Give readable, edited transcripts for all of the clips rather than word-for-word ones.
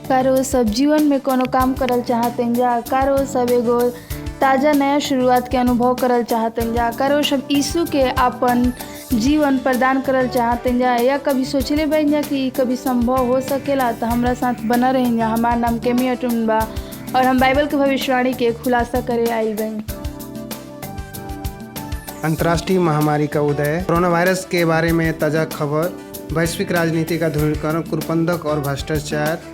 कारो सब जीवन में कोनो काम करल चाहते जा, कारो सब एगो ताज़ा नया शुरुआत के अनुभव करल चाहते जा, कारो सब यीशु के अपन जीवन प्रदान करल चाहते जा, या कभी सोचले बन जा कि कभी संभव हो सकेला तो हमरा साथ बना रही जा। हमार नाम केमी अटून बा और हम बाइबल के भविष्यवाणी के खुलासा करे आइल बनी। अंतर्राष्ट्रीय महामारी का उदय, कोरोना वायरस के बारे में ताज़ा खबर, वैश्विक राजनीति का ध्रुवीकरण, कुप्रबंधक और भ्रष्टाचार,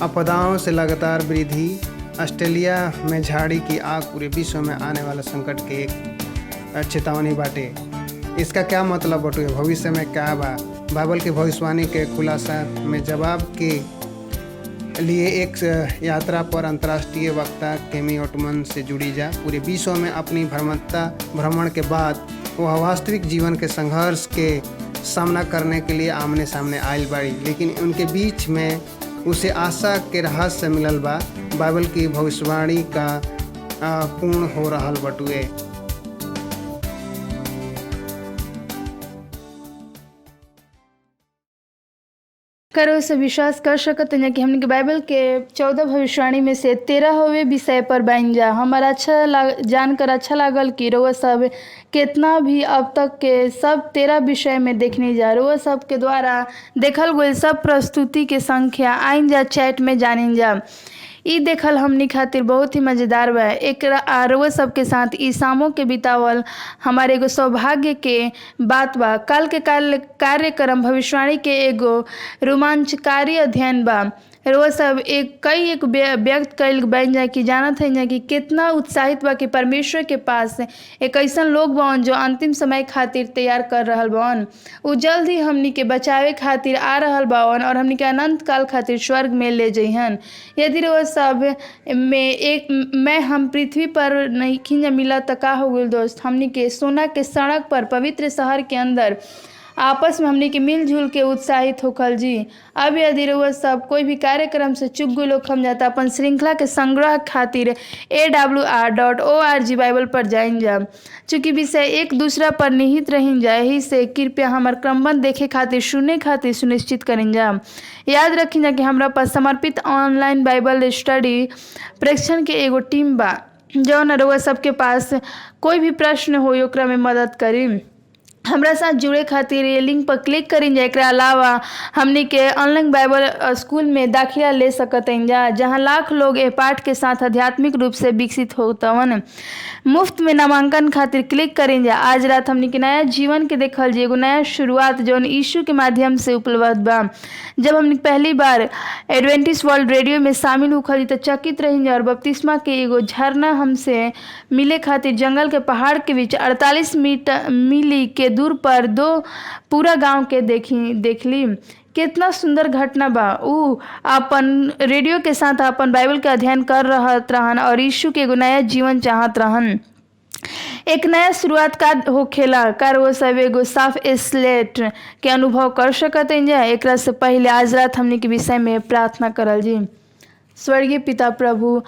आपदाओं से लगातार वृद्धि, ऑस्ट्रेलिया में झाड़ी की आग, पूरे विश्व में आने वाला संकट के एक चेतावनी बाटे। इसका क्या मतलब बटुए, भविष्य में क्या बा? बाइबल की भविष्यवाणी के खुलासा में जवाब के लिए एक यात्रा पर अंतर्राष्ट्रीय वक्ता केमी ओटमन से जुड़ी जा। पूरे विश्व में अपनी भ्रमण के बाद वह वास्तविक जीवन के संघर्ष के सामना करने के लिए आमने सामने आयल बाड़ी, लेकिन उनके बीच में उसे आशा के रहस्य मिलल बा। बाइबल की भविष्यवाणी का पूर्ण हो रहल बटुए। करो से विश्वास कर सकते हैं कि हमने के बाइबल के 14 भविष्यवाणी में से 13वें विषय पर बन जा। हमारा जानकर अच्छा लागल कि रोआ सब कितना भी अब तक के सब 13 विषय में देखने जा। रोआ सब के द्वारा देखल गई सब प्रस्तुति के संख्या आइन जा चैट में जानिन जा। ई देखल हमनी खातिर बहुत ही मज़ेदार बा। एक रोआ सबके साथ ई शामों के बितावल हमारे एगो सौभाग्य के बात बा। कल के कार्यक्रम भविष्यवाणी के एगो रोमांचकारी अध्ययन बा। रोआ सब एक व्यक्त कल बन जाए कि जानत है कि कितना उत्साहित बा कि परमेश्वर के पास एक ऐसा लोग बन जो अंतिम समय खातिर तैयार कर रहल बन। उ जल्द ही हमनी के बचावे खातिर आ रहल बन और हमनी के अनंत काल खातिर स्वर्ग में ले जइहन। यदि रोआ सब में मैं हम पृथ्वी पर नहीं खिंजा मिला तो का हो गइल दोस्त। हमनी के सोना के सड़क पर पवित्र शहर के अंदर आपस में हमनी के मिलजुल के उत्साहित होखल जी। अब यदि रउआ सब कोई भी कार्यक्रम से चुक गई लोग हम जाता अपन श्रृंखला के संग्रह खातिर awr.org बाइबल पर जाइन जा। चूँकि विषय एक दूसरा पर निहित रहिन जा, यही से कृपया हमार क्रमबद्ध देखे खातिर सुने खातिर सुनिश्चित करें जा। याद रखिन जा कि हमरा पास समर्पित ऑनलाइन बाइबल स्टडी प्रेक्षण के एगो टीम बा जौन रउआ सबके पास कोई भी प्रश्न हो ओकरा में मदद करी। हमरा साथ जुड़े खातिर ये लिंक पर क्लिक करें जा। एकरा अलावा हमनी के ऑनलाइन बाइबल स्कूल में दाखिला ले सकते जा, जहां लाख लोग ए पाठ के साथ आध्यात्मिक रूप से विकसित होतवन। मुफ्त में नामांकन खातिर क्लिक करें जा। आज रात हमनी के नया जीवन के देखल जी, एगो नया शुरुआत जौन यीशु के माध्यम से उपलब्ध बा। जब हमनी पहली बार एडवेंटिस्ट वर्ल्ड रेडियो में शामिल होखली तो चकित रही जा और बपतिस्मा के एगो झरना हमसे मिले खातिर जंगल के पहाड़ के बीच 48 मीली के दूर पर दो पूरा गांव के देखली। कितना सुंदर घटना बा। उ अपन रेडियो के साथ अपन बाइबल के अध्ययन कर रहन और यीशु के एगो नया जीवन चाहत रहन। एक नया शुरुआत का होखेला कर वो सब एगो साफ स्लेट के अनुभव कर सकते जा। एकरा से पहले आज रात हमने के विषय में प्रार्थना करल जी। स्वर्गीय पिता प्रभु,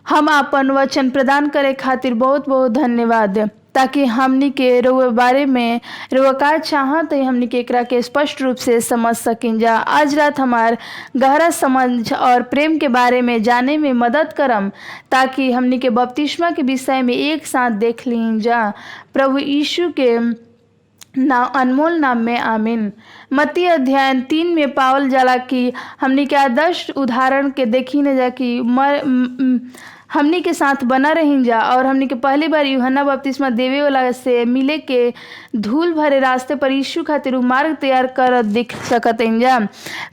हम अपन वचन प्रदान करे खातिर बहुत बहुत धन्यवाद, ताकि हमनी के रोए बारे में रोए का चाहत है हमनी के एकरा के स्पष्ट रूप से समझ सकें जा। आज रात हमार गहरा समझ और प्रेम के बारे में जाने में मदद करम, ताकि हमनी के बपतिस्मा के विषय में एक साथ देख ली जा। प्रभु यीशु के अनमोल नाम में आमीन। मत्ती अध्याय 3 में पावल जाला कि हमनी के आदर्श उदाहरण के देखी न जा कि हमनी के साथ बना रही जा और हमनी के पहली बार यूहन्ना बपतिस्मा देवे वाला से मिले के धूल भरे रास्ते पर यीशु खातिर मार्ग तैयार कर दिख सकते जा।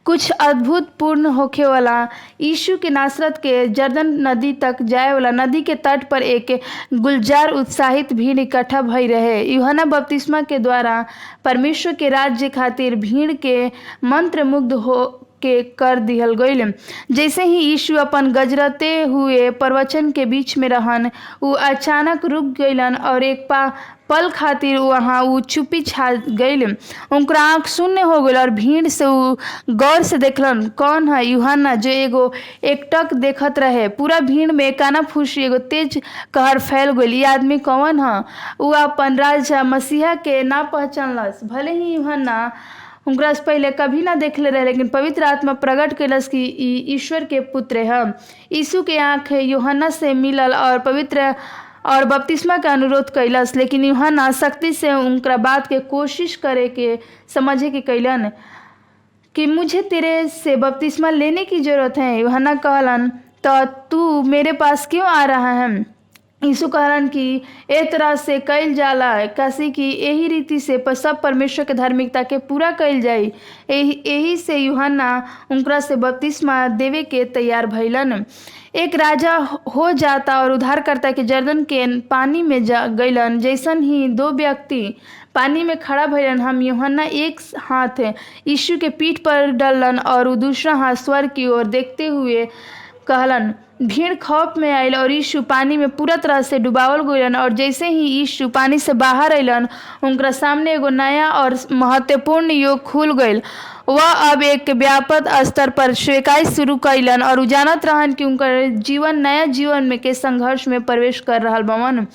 कुछ अद्भुत पूर्ण होखे वाला यीशु के नासरत के जर्दन नदी तक जाए वाला नदी के तट पर एक गुलजार उत्साहित भीड़ इकट्ठा भई रहे। यूहन्ना बपतिस्मा के द्वारा परमेश्वर के राज्य खातिर भीड़ के मंत्र मुग्ध हो के कर दिहल गईल। जैसे ही यीशु अपन गजरते हुए प्रवचन के बीच में रहन, उ अचानक रुक गईलन और एक पल खातिर वहाँ उ चुप्पी छा गईल। उनका आँख शून्य हो गईल और भीड़ से उ गौर से देखलन कौन है यूहन्ना, जो एगो एकटक देखत रहे। पूरा भीड़ में काना फूसी एगो तेज कहर फैल गईल। ये आदमी कौन है? उ अपन राजा मसीहा के ना पहचानलस। भले ही यूहन्ना उनकरा से पहले कभी ना देखले रहे, लेकिन पवित्र आत्मा प्रकट कैलस कि ई ईश्वर के पुत्र है। यीशु के आँख यूहन्ना से मिलल और पवित्र और बपतिस्मा का अनुरोध कैलस, लेकिन यूहन्ना सख्ती से उनकरा बात के कोशिश करे के समझे के कैलन कि मुझे तेरे से बपतिस्मा लेने की जरूरत है। यूहन्ना कहलन, तो तू मेरे पास क्यों आ रहा है? यीशु कहलन कि ए तरह से कइल जाला काशी कि यही रीति से सब परमेश्वर के धार्मिकता के पूरा कइल जाई। यही से यूहन्ना उनकरा से बपतिस्मा देवे के तैयार भइलन। एक राजा हो जाता और उद्धारकर्ता के जर्दन के पानी में गइलन। जैसन ही दो व्यक्ति पानी में खड़ा भइलन, हम यूहन्ना एक हाथ यीशु के पीठ पर डालन और दूसरा हाथ स्वर्ग की ओर देखते हुए कहलन। भीड़ खौफ में आयल और यीशु पानी में पूरा तरह से डुबावल गइलन। और जैसे ही यीशु पानी से बाहर अइलन, उनका सामने एगो नया और महत्वपूर्ण युग खुल गइल। वह अब एक व्यापक स्तर पर स्वीकार शुरू कैलन और जानत रहन कि उनकर जीवन नया जीवन में के संघर्ष में प्रवेश कर रहल बवन।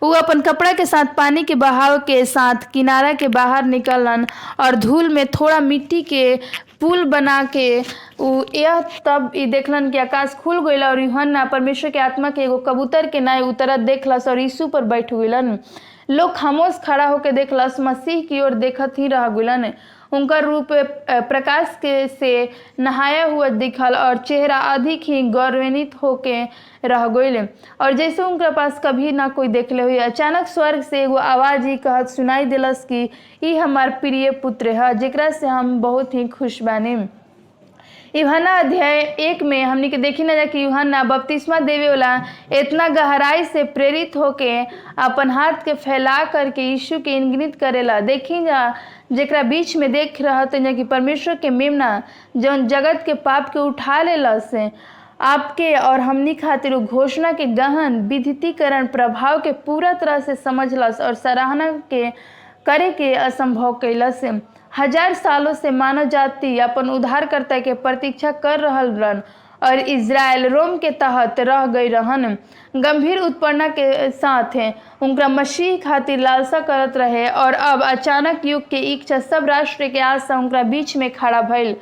वो अपन कपड़ा के साथ पानी के बहाव के साथ किनारा के बाहर निकलन और धूल में थोड़ा मिट्टी के पुल बना के यह तब देखलन कि आकाश खुल गइल और यूहन्ना परमेश्वर के आत्मा के एगो कबूतर के नाय उतरत देखलस और यीशु पर बैठ गइलन। लोग खामोश खड़ा होकर देखलस, मसीह की ओर देखत ही रह गइलन। उनका रूप प्रकाश के से नहाया हुआ दिखल और चेहरा अधिक ही गौरवान्वित होके रह गइल और जैसे उनके पास कभी ना कोई देखले हुई। अचानक स्वर्ग से एगो आवाज ही कहत सुनाई दिलस कि ई हमार प्रिय पुत्र है, जेकरा से हम बहुत ही खुश बानी। यूहन्ना अध्याय 1 में हमनी के देखी ना जा कि यूहन्ना बपतिस्मा देवे वाला इतना गहराई से प्रेरित होके अपन हाथ के फैला करके यीशु के इंगित करेला। देखी जा जेकरा बीच में देख रहा था कि परमेश्वर के मेमना जौन जगत के पाप के उठा लेला से आपके और हमनी खातिर घोषणा के गहन विधितीकरण प्रभाव के पूरा तरह से समझलस और सराहना के करे के असंभव कैलस। हजार सालों से मानव जाति अपन उद्धारकर्ता के प्रतीक्षा कर रहल रहन और इज़राइल रोम के तहत रह गई रहन। गंभीर उत्पन्ना के साथ उनका मसीह खातिर लालसा करत रहे और अब अचानक युग के इच्छा सब राष्ट्र के आशा उनका बीच में खड़ा भइल।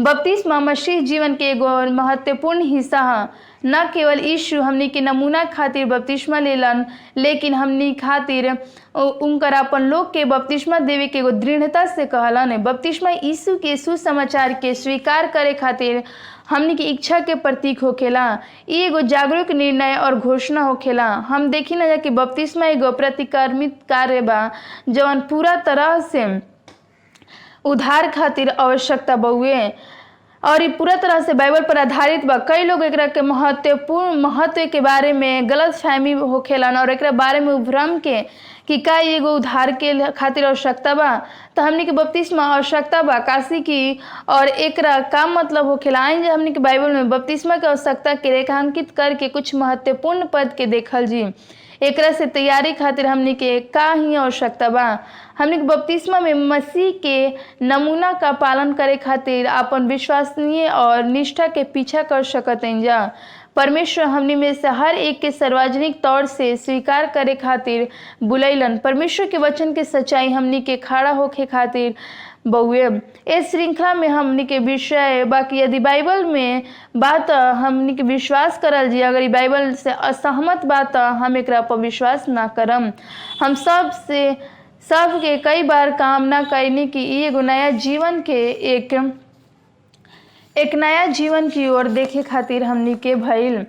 बपतिस्मा मसीह जीवन के एगो महत्वपूर्ण हिस्सा है। न केवल यीशु हमनी के नमूना खातिर बपतिस्मा लेलन, लेकिन हमनी खातिर उनकर अपन लोग के बपतिस्मा देवे के एगो दृढ़ता से कहलन। बपतिस्मा यीशु के सुसमाचार के स्वीकार करे खातिर हमनी की इच्छा के प्रतीक होखेला। ये एगो जागरूक निर्णय और घोषणा होखेला। हम देखी ना जा कि बपतिस्मा एगो प्रतिकर्मित कार्य बा जवन पूरा तरह से उद्धार खातिर आवश्यकता बउए और ये पूरा तरह से बाइबल पर आधारित बा। कई लोग एकरा के महत्व के बारे में गलत फहमी होखेलन और एकरा बारे में भ्रम के कि का एगो उद्धार के खातिर आवश्यकता बा, तो हमनी के बपतिस्मा आवश्यकता बा काशी की और एकरा का मतलब होखेला। आइन हमनी के बाइबल में बपतिस्मा के आवश्यकता के रेखांकित करके कुछ महत्वपूर्ण पद के देखल जी। एकरा से तैयारी खातिर हमनी के का ही आवश्यकता बा। हमनी के बपतिस्मा में मसीह के नमूना का पालन करे खातिर अपन विश्वसनीय और निष्ठा के पीछा कर सकते जा। परमेश्वर हमनी में से हर एक के सार्वजनिक तौर से स्वीकार करे खातिर बुलैलन। परमेश्वर के वचन के सच्चाई हमनी के खड़ा होके खातिर बउए। इस श्रृंखला में हमनी के विषय बाकी यदि बाइबल में बात हमनी के विश्वास करल जी, अगर बाइबल से असहमत बात हम एकरा पर विश्वास ना करम। हम सब के कई बार कामना कैनी कि एगो नया जीवन के एक नया जीवन की ओर देखे खातिर हमनी के भइल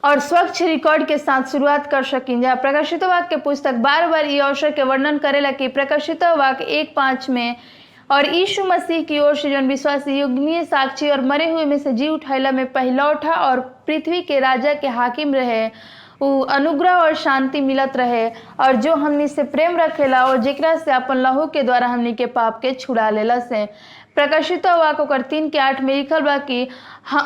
और स्वच्छ रिकॉर्ड के साथ शुरुआत कर सकिन जा। प्रकाशित वाक्य के पुस्तक बार बार ये अवसर के वर्णन करेला कि प्रकाशित वाक्य 1:5 में और यीशु मसीह की ओर से जौन विश्वासी युगनीय साक्षी और मरे हुए में से जी उठाइला में पहलौठा और पृथ्वी के राजा के हाकिम रहे, उ अनुग्रह और शांति मिलत रहे और जो हमनी से प्रेम रखेला और जेकरा से अपन लहू के द्वारा हमनी के पाप के छुड़ा लेला से। प्रकाशित वाक्य ओकर 3:8 में लिखल बा कि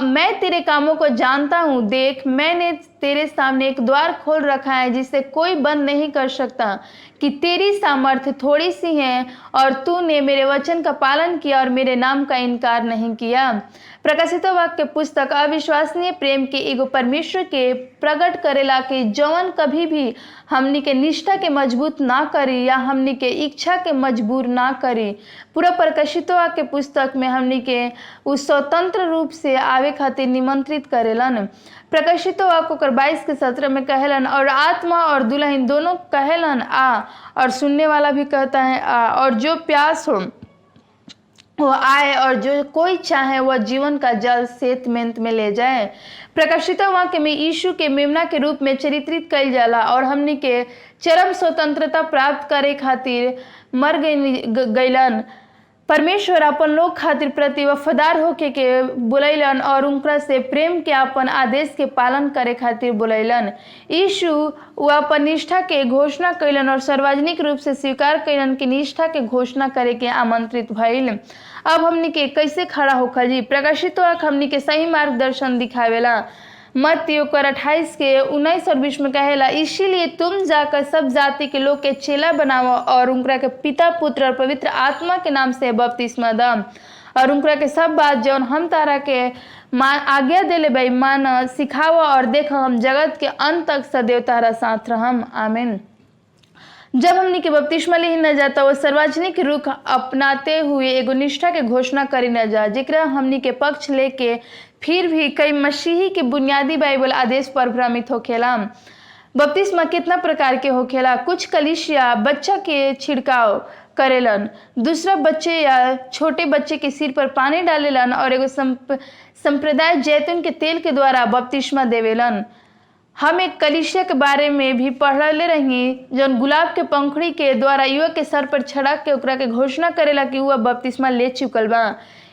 मैं तेरे कामों को जानता हूँ, देख मैंने तेरे सामने एक द्वार खोल रखा है जिसे कोई बंद नहीं कर सकता, कि तेरी सामर्थ्य थोड़ी सी है और तूने मेरे वचन का पालन किया और मेरे नाम का इनकार नहीं किया। प्रकाशित वाक्य पुस्तक अविश्वसनीय प्रेम के एगो परमेश्वर के प्रकट करेला कि जौन कभी भी हमनी के निष्ठा के मजबूत ना करी या हमनी के इच्छा के मजबूर ना करी। पूरा प्रकाशित वाक्य पुस्तक में हमनी के उस स्वतंत्र रूप से आवे खातिर निमंत्रित करेलन। प्रकाशित वाक्य ओकर 22-17 में कहेलन, और आत्मा और दुल्हन दोनों कहेलन आ, और सुनने वाला भी कहता है आ, और जो प्यास हो वो आए, और जो कोई चाहे वह जीवन का जल सेतमेंत में ले जाए। प्रकाशित वाक्य में यीशु के मेमना के रूप में चरित्रित कइल जाला और हमनी के चरम स्वतंत्रता प्राप्त करे खातिर मर गइलन। परमेश्वर अपन लोग खातिर प्रति वफादार होके के बुलैलन और उनका से प्रेम के अपन आदेश के पालन करे खातिर बुलैलन। यीशु वो अपन निष्ठा के घोषणा कैलन और सार्वजनिक रूप से स्वीकार कैलन कि निष्ठा के घोषणा करे के आमंत्रित भइल। अब हमनी के कैसे खड़ा होखल जी? प्रकाशित वाक्य हमनी के सही मार्गदर्शन दिखावेला। मत्ती 28:19 और 20 में कहेला, इसीलिए तुम जाकर सब जाति के लोग के चेला बनाओ और उनका के पिता पुत्र और पवित्र आत्मा के नाम से बपतिस्मा द, और उनका के सब बात जौन हम तारा के आज्ञा देले भाई मान सिखाओ, और देखो हम जगत के अंत तक सदैव तारा साथ रहम। आमीन। जब हमनी के बपतिस्मा ले न जाता वो सार्वजनिक रुख अपनाते हुए एगो निष्ठा के घोषणा करी न जा, जेकरा हमनी के पक्ष लेके फिर भी कई मसीही के बुनियादी बाइबल आदेश पर भ्रमित होखेला। बपतिस्मा कितना प्रकार के होखेला? कुछ कलीसिया बच्चा के छिड़काव करेलन, दूसरा बच्चे या छोटे बच्चे के सिर पर पानी डालेलन, और एगो संप्रदाय जैतून के तेल के द्वारा बपतिस्मा देवेलन। हम एक कलीसिया के बारे में भी पढ़ले रही जौन गुलाब के पंखुड़ी के द्वारा युवक के सर पर छड़क के ओकरा के घोषणा करेला कि वह बपतिस्मा ले चुकल बा।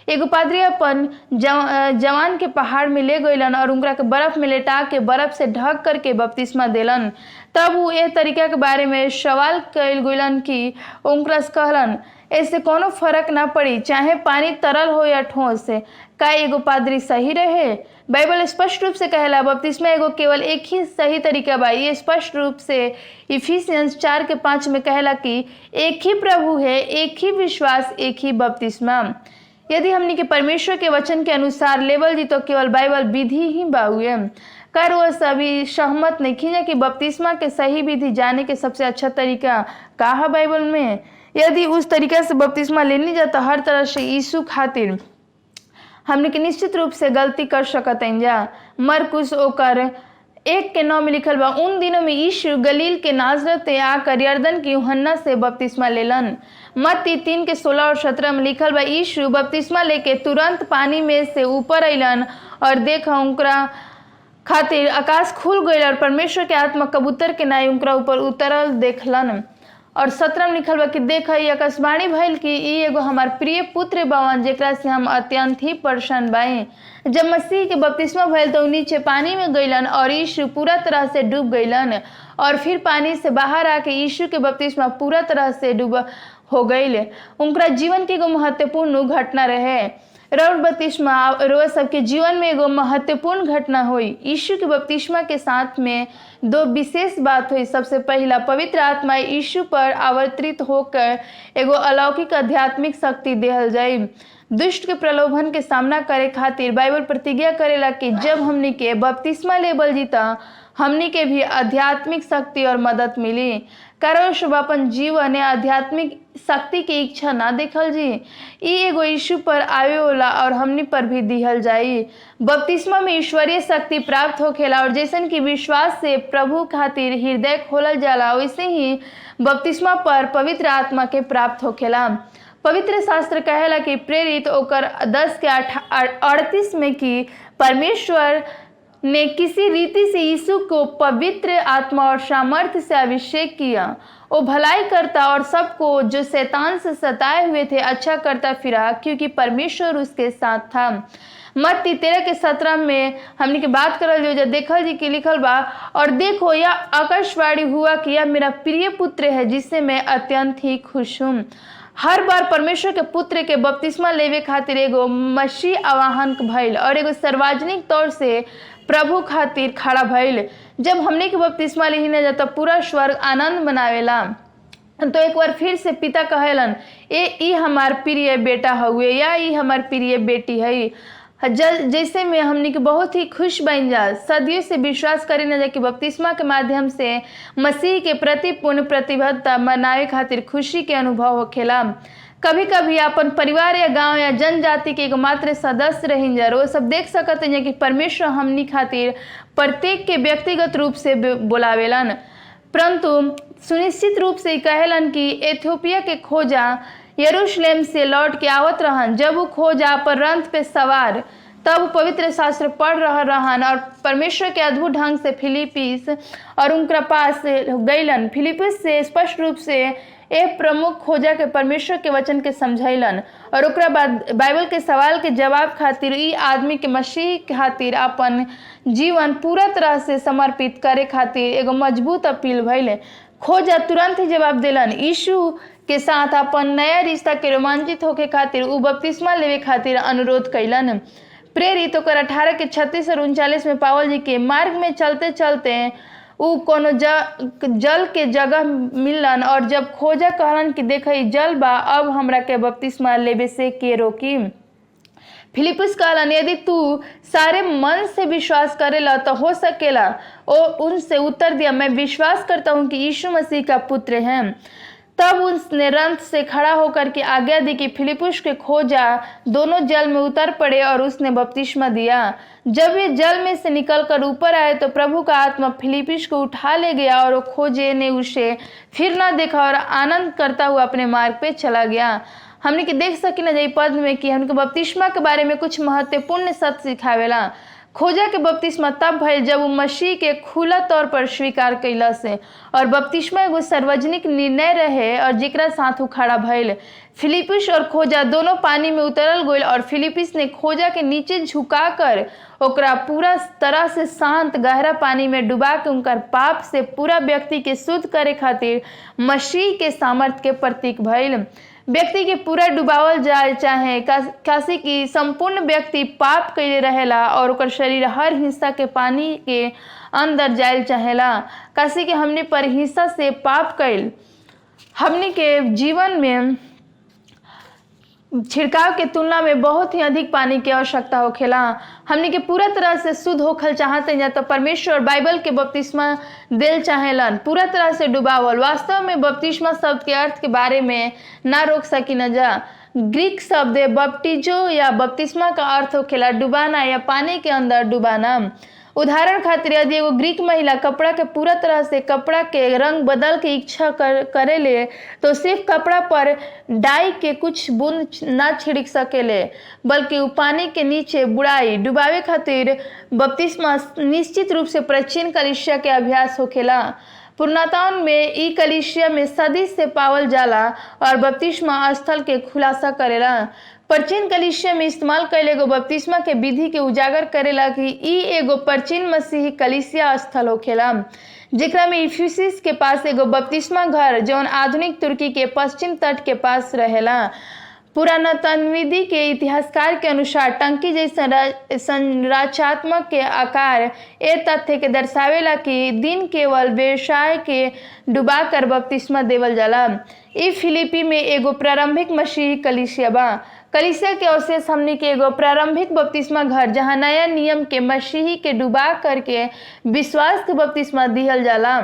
एगो पादरी अपन जवान के पहाड़ में ले गइलन और उनका के बर्फ में लेटा के बर्फ से ढक करके बपतिस्मा देलन। तब वो यह तरीका के बारे में सवाल कैल गइलन कि उनका कहलन, ऐसे कोनो फर्क ना पड़ी चाहे पानी तरल हो या ठोस से, का एगो पादरी सही रहे? बाइबल स्पष्ट रूप से कहेला बपतिस्मा एगो केवल एक ही सही तरीका बा। ये स्पष्ट रूप से इफिसियंस 4:5 में कहेला कि एक ही प्रभु है, एक ही विश्वास, एक ही बपतिस्मा। यदि हमनी के परमेश्वर के वचन के अनुसार लेवल जी तो केवल बाइबल विधि ही बाहुए कर वो सभी सहमत नहीं खींचा कि बपतिस्मा के सही विधि जाने के सबसे अच्छा तरीका का है बाइबल में। यदि उस तरीका से बपतिस्मा लेनी जाता हर तरह से यीशु खातिर हमने के निश्चित रूप से गलती कर सकते हैं जा। मरकुस ओकर 1:9 में लिखल बा, उन दिनों में यीशु गलील के नाजरत आकर यरदन की यूहन्ना से बपतिस्मा लेलन। मत्ती 3:16 और 17 में लिखल बा, यीशु बपतिस्मा लेके तुरंत पानी में से ऊपर अइलन और देखा उनका खातिर आकाश खुल गइल और परमेश्वर के आत्मा कबूतर के नाई उनका ऊपर उतरल देखलन। और 17 में लिखल बा कि देख आकाशवाणी भइल कि ई एगो हमार प्रिय पुत्र बावन जेकरा से हम अत्यंत ही प्रसन्न बाई। जब मसीह के बपतिस्मा भइल तो नीचे पानी में गइलन और यीशु पूरा तरह से डूब गइलन, और फिर पानी से बाहर आके यीशु के बपतिस्मा पूरा तरह से डूब हो गइल। उनका जीवन के एगो महत्वपूर्ण घटना रहे। रौर बपतिस्मा रोज सबके जीवन में एगो महत्वपूर्ण घटना हुई। यीशु के बपतिस्मा के साथ में दो विशेष बात हुई। सबसे पहला, पवित्र आत्मा यीशु पर आवर्तित होकर एगो अलौकिक आध्यात्मिक शक्ति देहल जाई। दुष्ट के प्रलोभन के सामना करे खातिर बाइबल प्रतिज्ञा करेला कि जब हमनी के बपतिस्मा लेबल जीता हमनी के भी आध्यात्मिक शक्ति और मदद मिली। कारण अपन जीवन आध्यात्मिक शक्ति की इच्छा ना देखल जी, ई एगो यीशु पर आवे होला और हमनी पर भी दिहल जाई। बपतिस्मा में ईश्वरीय शक्ति प्राप्त होखेला और जैसन की विश्वास से प्रभु खातिर हृदय खोलल जाला वैसे ही बपतिस्मा पर पवित्र आत्मा के प्राप्त होखेला। पवित्र शास्त्र कहेला कि प्रेरित ओकर 10:38 में कि परमेश्वर ने किसी रीति से यीशु को पवित्र आत्मा और सामर्थ्य से अभिषेक किया। वो भलाई करता और सबको जो शैतान से सताए हुए थे अच्छा करता फिरा, क्योंकि परमेश्वर उसके साथ था। मत्ती 13:17 में हमने की बात करल जो देखल जी की लिखल बा, और देखो यह आकाशवाणी हुआ कि यह मेरा प्रिय पुत्र है जिससे मैं अत्यंत ही खुश हूँ। हर बार परमेश्वर के पुत्र के बपतिस्मा लेवे खातिर एगो मसीह आवाहन भइल और एगो सार्वजनिक तौर से प्रभु खातिर खड़ा भइल। जब हमने के बपतिस्मा ली न जाता पूरा स्वर्ग आनंद मनावेला। तो एक बार फिर से पिता कहेलन ई हमार प्रिय बेटा हुए या ई हमार प्रिय बेटी है। जैसे में हमने के बहुत ही खुश बन जा सदियों से विश्वास करे न जा कि बपतिस्मा के माध्यम से मसीह के प्रति पूर्ण प्रतिबद्धता मनावे खातिर खुशी के अनुभव होखेला। कभी कभी अपन परिवार या गांव या जनजाति के एगो मात्र सदस्य रही जा वो सब देख सकते हैं कि परमेश्वर हमनी खातिर प्रत्येक के व्यक्तिगत रूप से बुलावेलन, परंतु सुनिश्चित रूप से कहेलन कि इथियोपिया के खोजा यरूशलेम से लौट के आवत रहन। जब वो खोजा पर रथ पे सवार तब पवित्र शास्त्र पढ़ रहन और परमेश्वर के अद्भुत ढंग से फिलिपिस और उनका पास गईलन। फिलिपिस से स्पष्ट रूप से एक प्रमुख खोजा के परमेश्वर के वचन के समझैलन और ओकरा बाद बाइबल के सवाल के जवाब खातिर ई आदमी के मसीह खातिर अपन जीवन पूरा तरह से समर्पित करे खातिर एगो मजबूत अपील भइले। खोजा तुरंत ही जवाब दिलन। यीशु के साथ अपन नया रिश्ता के रोमांचित होके खातिर उ बपतिस्मा लेवे खातिर अनुरोध कैलन। प्रेरित ओकर 18 के 36 और 39 में पावल जी के मार्ग में चलते चलते उ कोनो जल के जगह मिलन और जब खोजा कहलन कि देखई जल बा, अब हमरा के बपतिस्मा लेवे से के रोकी। फिलिपुस कहलन यदि तू सारे मन से विश्वास करेला तो हो सकेला। और उनसे उत्तर दिया मैं विश्वास करता हूँ कि यीशु मसीह का पुत्र है। तब उसने रथ से खड़ा होकर के आज्ञा दी कि फिलिपुस के खोजा दोनों जल में उतर पड़े और उसने बपतिस्मा दिया। जब ये जल में से निकलकर ऊपर आए तो प्रभु का आत्मा फिलिपुस को उठा ले गया और वो खोजे ने उसे फिर ना देखा और आनंद करता हुआ अपने मार्ग पे चला गया। हमने के देख सकी ना पद में कि हमके बपतिस्मा के बारे में कुछ महत्वपूर्ण सत्य सिखावेला। खोजा के बपतिस्मा तब भइल जब वो मसीह के खुला तौर पर स्वीकार कैला से और बपतिस्मा एगो सार्वजनिक निर्णय रहे और जेकरा साथ वो खड़ा भइल। फिलिपुस और खोजा दोनों पानी में उतरल गइल और फिलिपुस ने खोजा के नीचे झुकाकर ओकरा पूरा तरह से शांत गहरा पानी में डुबा के उनकर पाप से पूरा व्यक्ति के शुद्ध करे खातिर मसीह के सामर्थ्य के प्रतीक भइल। व्यक्ति के पूरा डुबावल जाए चाहे काशी की संपूर्ण व्यक्ति पाप कैले रहेला और ओकर शरीर हर हिस्सा के पानी के अंदर जाए चाहेला। काशी के हमने पर हिस्सा से पाप कैल हमने के जीवन में छिड़काव के तुलना में बहुत ही अधिक पानी की आवश्यकता होखेला। हमने के पूरा तरह से शुद्ध होखल चाहते हैं तो परमेश्वर बाइबल के बपतिस्मा दिल चाहेलन पूरा तरह से डुबावल। वास्तव में बपतिस्मा शब्द के अर्थ के बारे में ना रोक सकी न जा। ग्रीक शब्द बपटिजो या बपतिस्मा का अर्थ होखेला डुबाना या पानी के अंदर डुबाना। उदाहरण खातिर यदि एगो ग्रीक महिला कपड़ा के पूरा तरह से कपड़ा के रंग बदल के इच्छा करे ले तो सिर्फ कपड़ा पर डाई के कुछ बूंद ना छिड़क सकेले बल्कि वो पानी के नीचे बुड़ाई डुबावे खातिर बपतिस्मा निश्चित रूप से प्राचीन कलीसिया के अभ्यास होखेला। पुरातन में ई कलीसिया में सदी से पावल जाला और बपतिस्मा स्थल के खुलासा करेला। प्राचीन कलीसिया में इस्तेमाल कैले गो बपतिस्मा के विधि के उजागर करेला कि ई एगो प्राचीन मसीही कलीसिया स्थल होखेला जेकरा में इफिसस के पास एगो बपतिस्मा घर जौन आधुनिक तुर्की के पश्चिम तट के पास रहेला। पुरातनविधि के इतिहासकार के अनुसार टंकी जैसा संरचनात्मक के आकार ए तथ्य के दर्शावेला कि दिन केवल व्यवसाय के डुबा कर बपतिस्मा देवल जाला। ई फिलिपी में एगो प्रारंभिक मसीही कलीसिया बा। कलीसिया के अवशेष हमने के एगो प्रारंभिक बपतिस्मा घर जहाँ नया नियम के मसीही के डुबा करके विश्वास के बपतिस्मा दिहल जाला।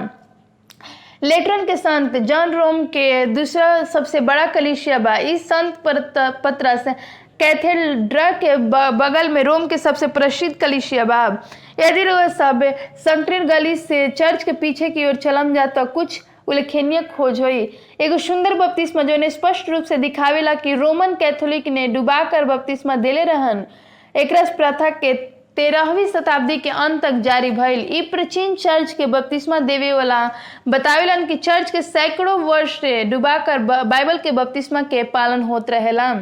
लेटरन के संत जॉन रोम के दूसरा सबसे बड़ा कलीसिया बा। इस संत पत्रस कैथेड्रल के बगल में रोम के सबसे प्रसिद्ध कलीसिया बा। यदि सब संकीर्ण गली से चर्च के पीछे की ओर चलम जा तो कुछ उल्लेखनीय खोज हुई। एगो सुंदर बपतिस्मा जो ने स्पष्ट रूप से दिखावेला कि रोमन कैथोलिक ने डुबा कर बपतिस्मा देले रहन। एकरा प्रथा के 13वीं शताब्दी के अंत तक जारी भइल। ई प्राचीन चर्च के बपतिस्मा देवे वाला बतावेलन कि चर्च के सैकड़ों वर्ष से डुबा कर बाइबल के बपतिस्मा के पालन होत रहेला।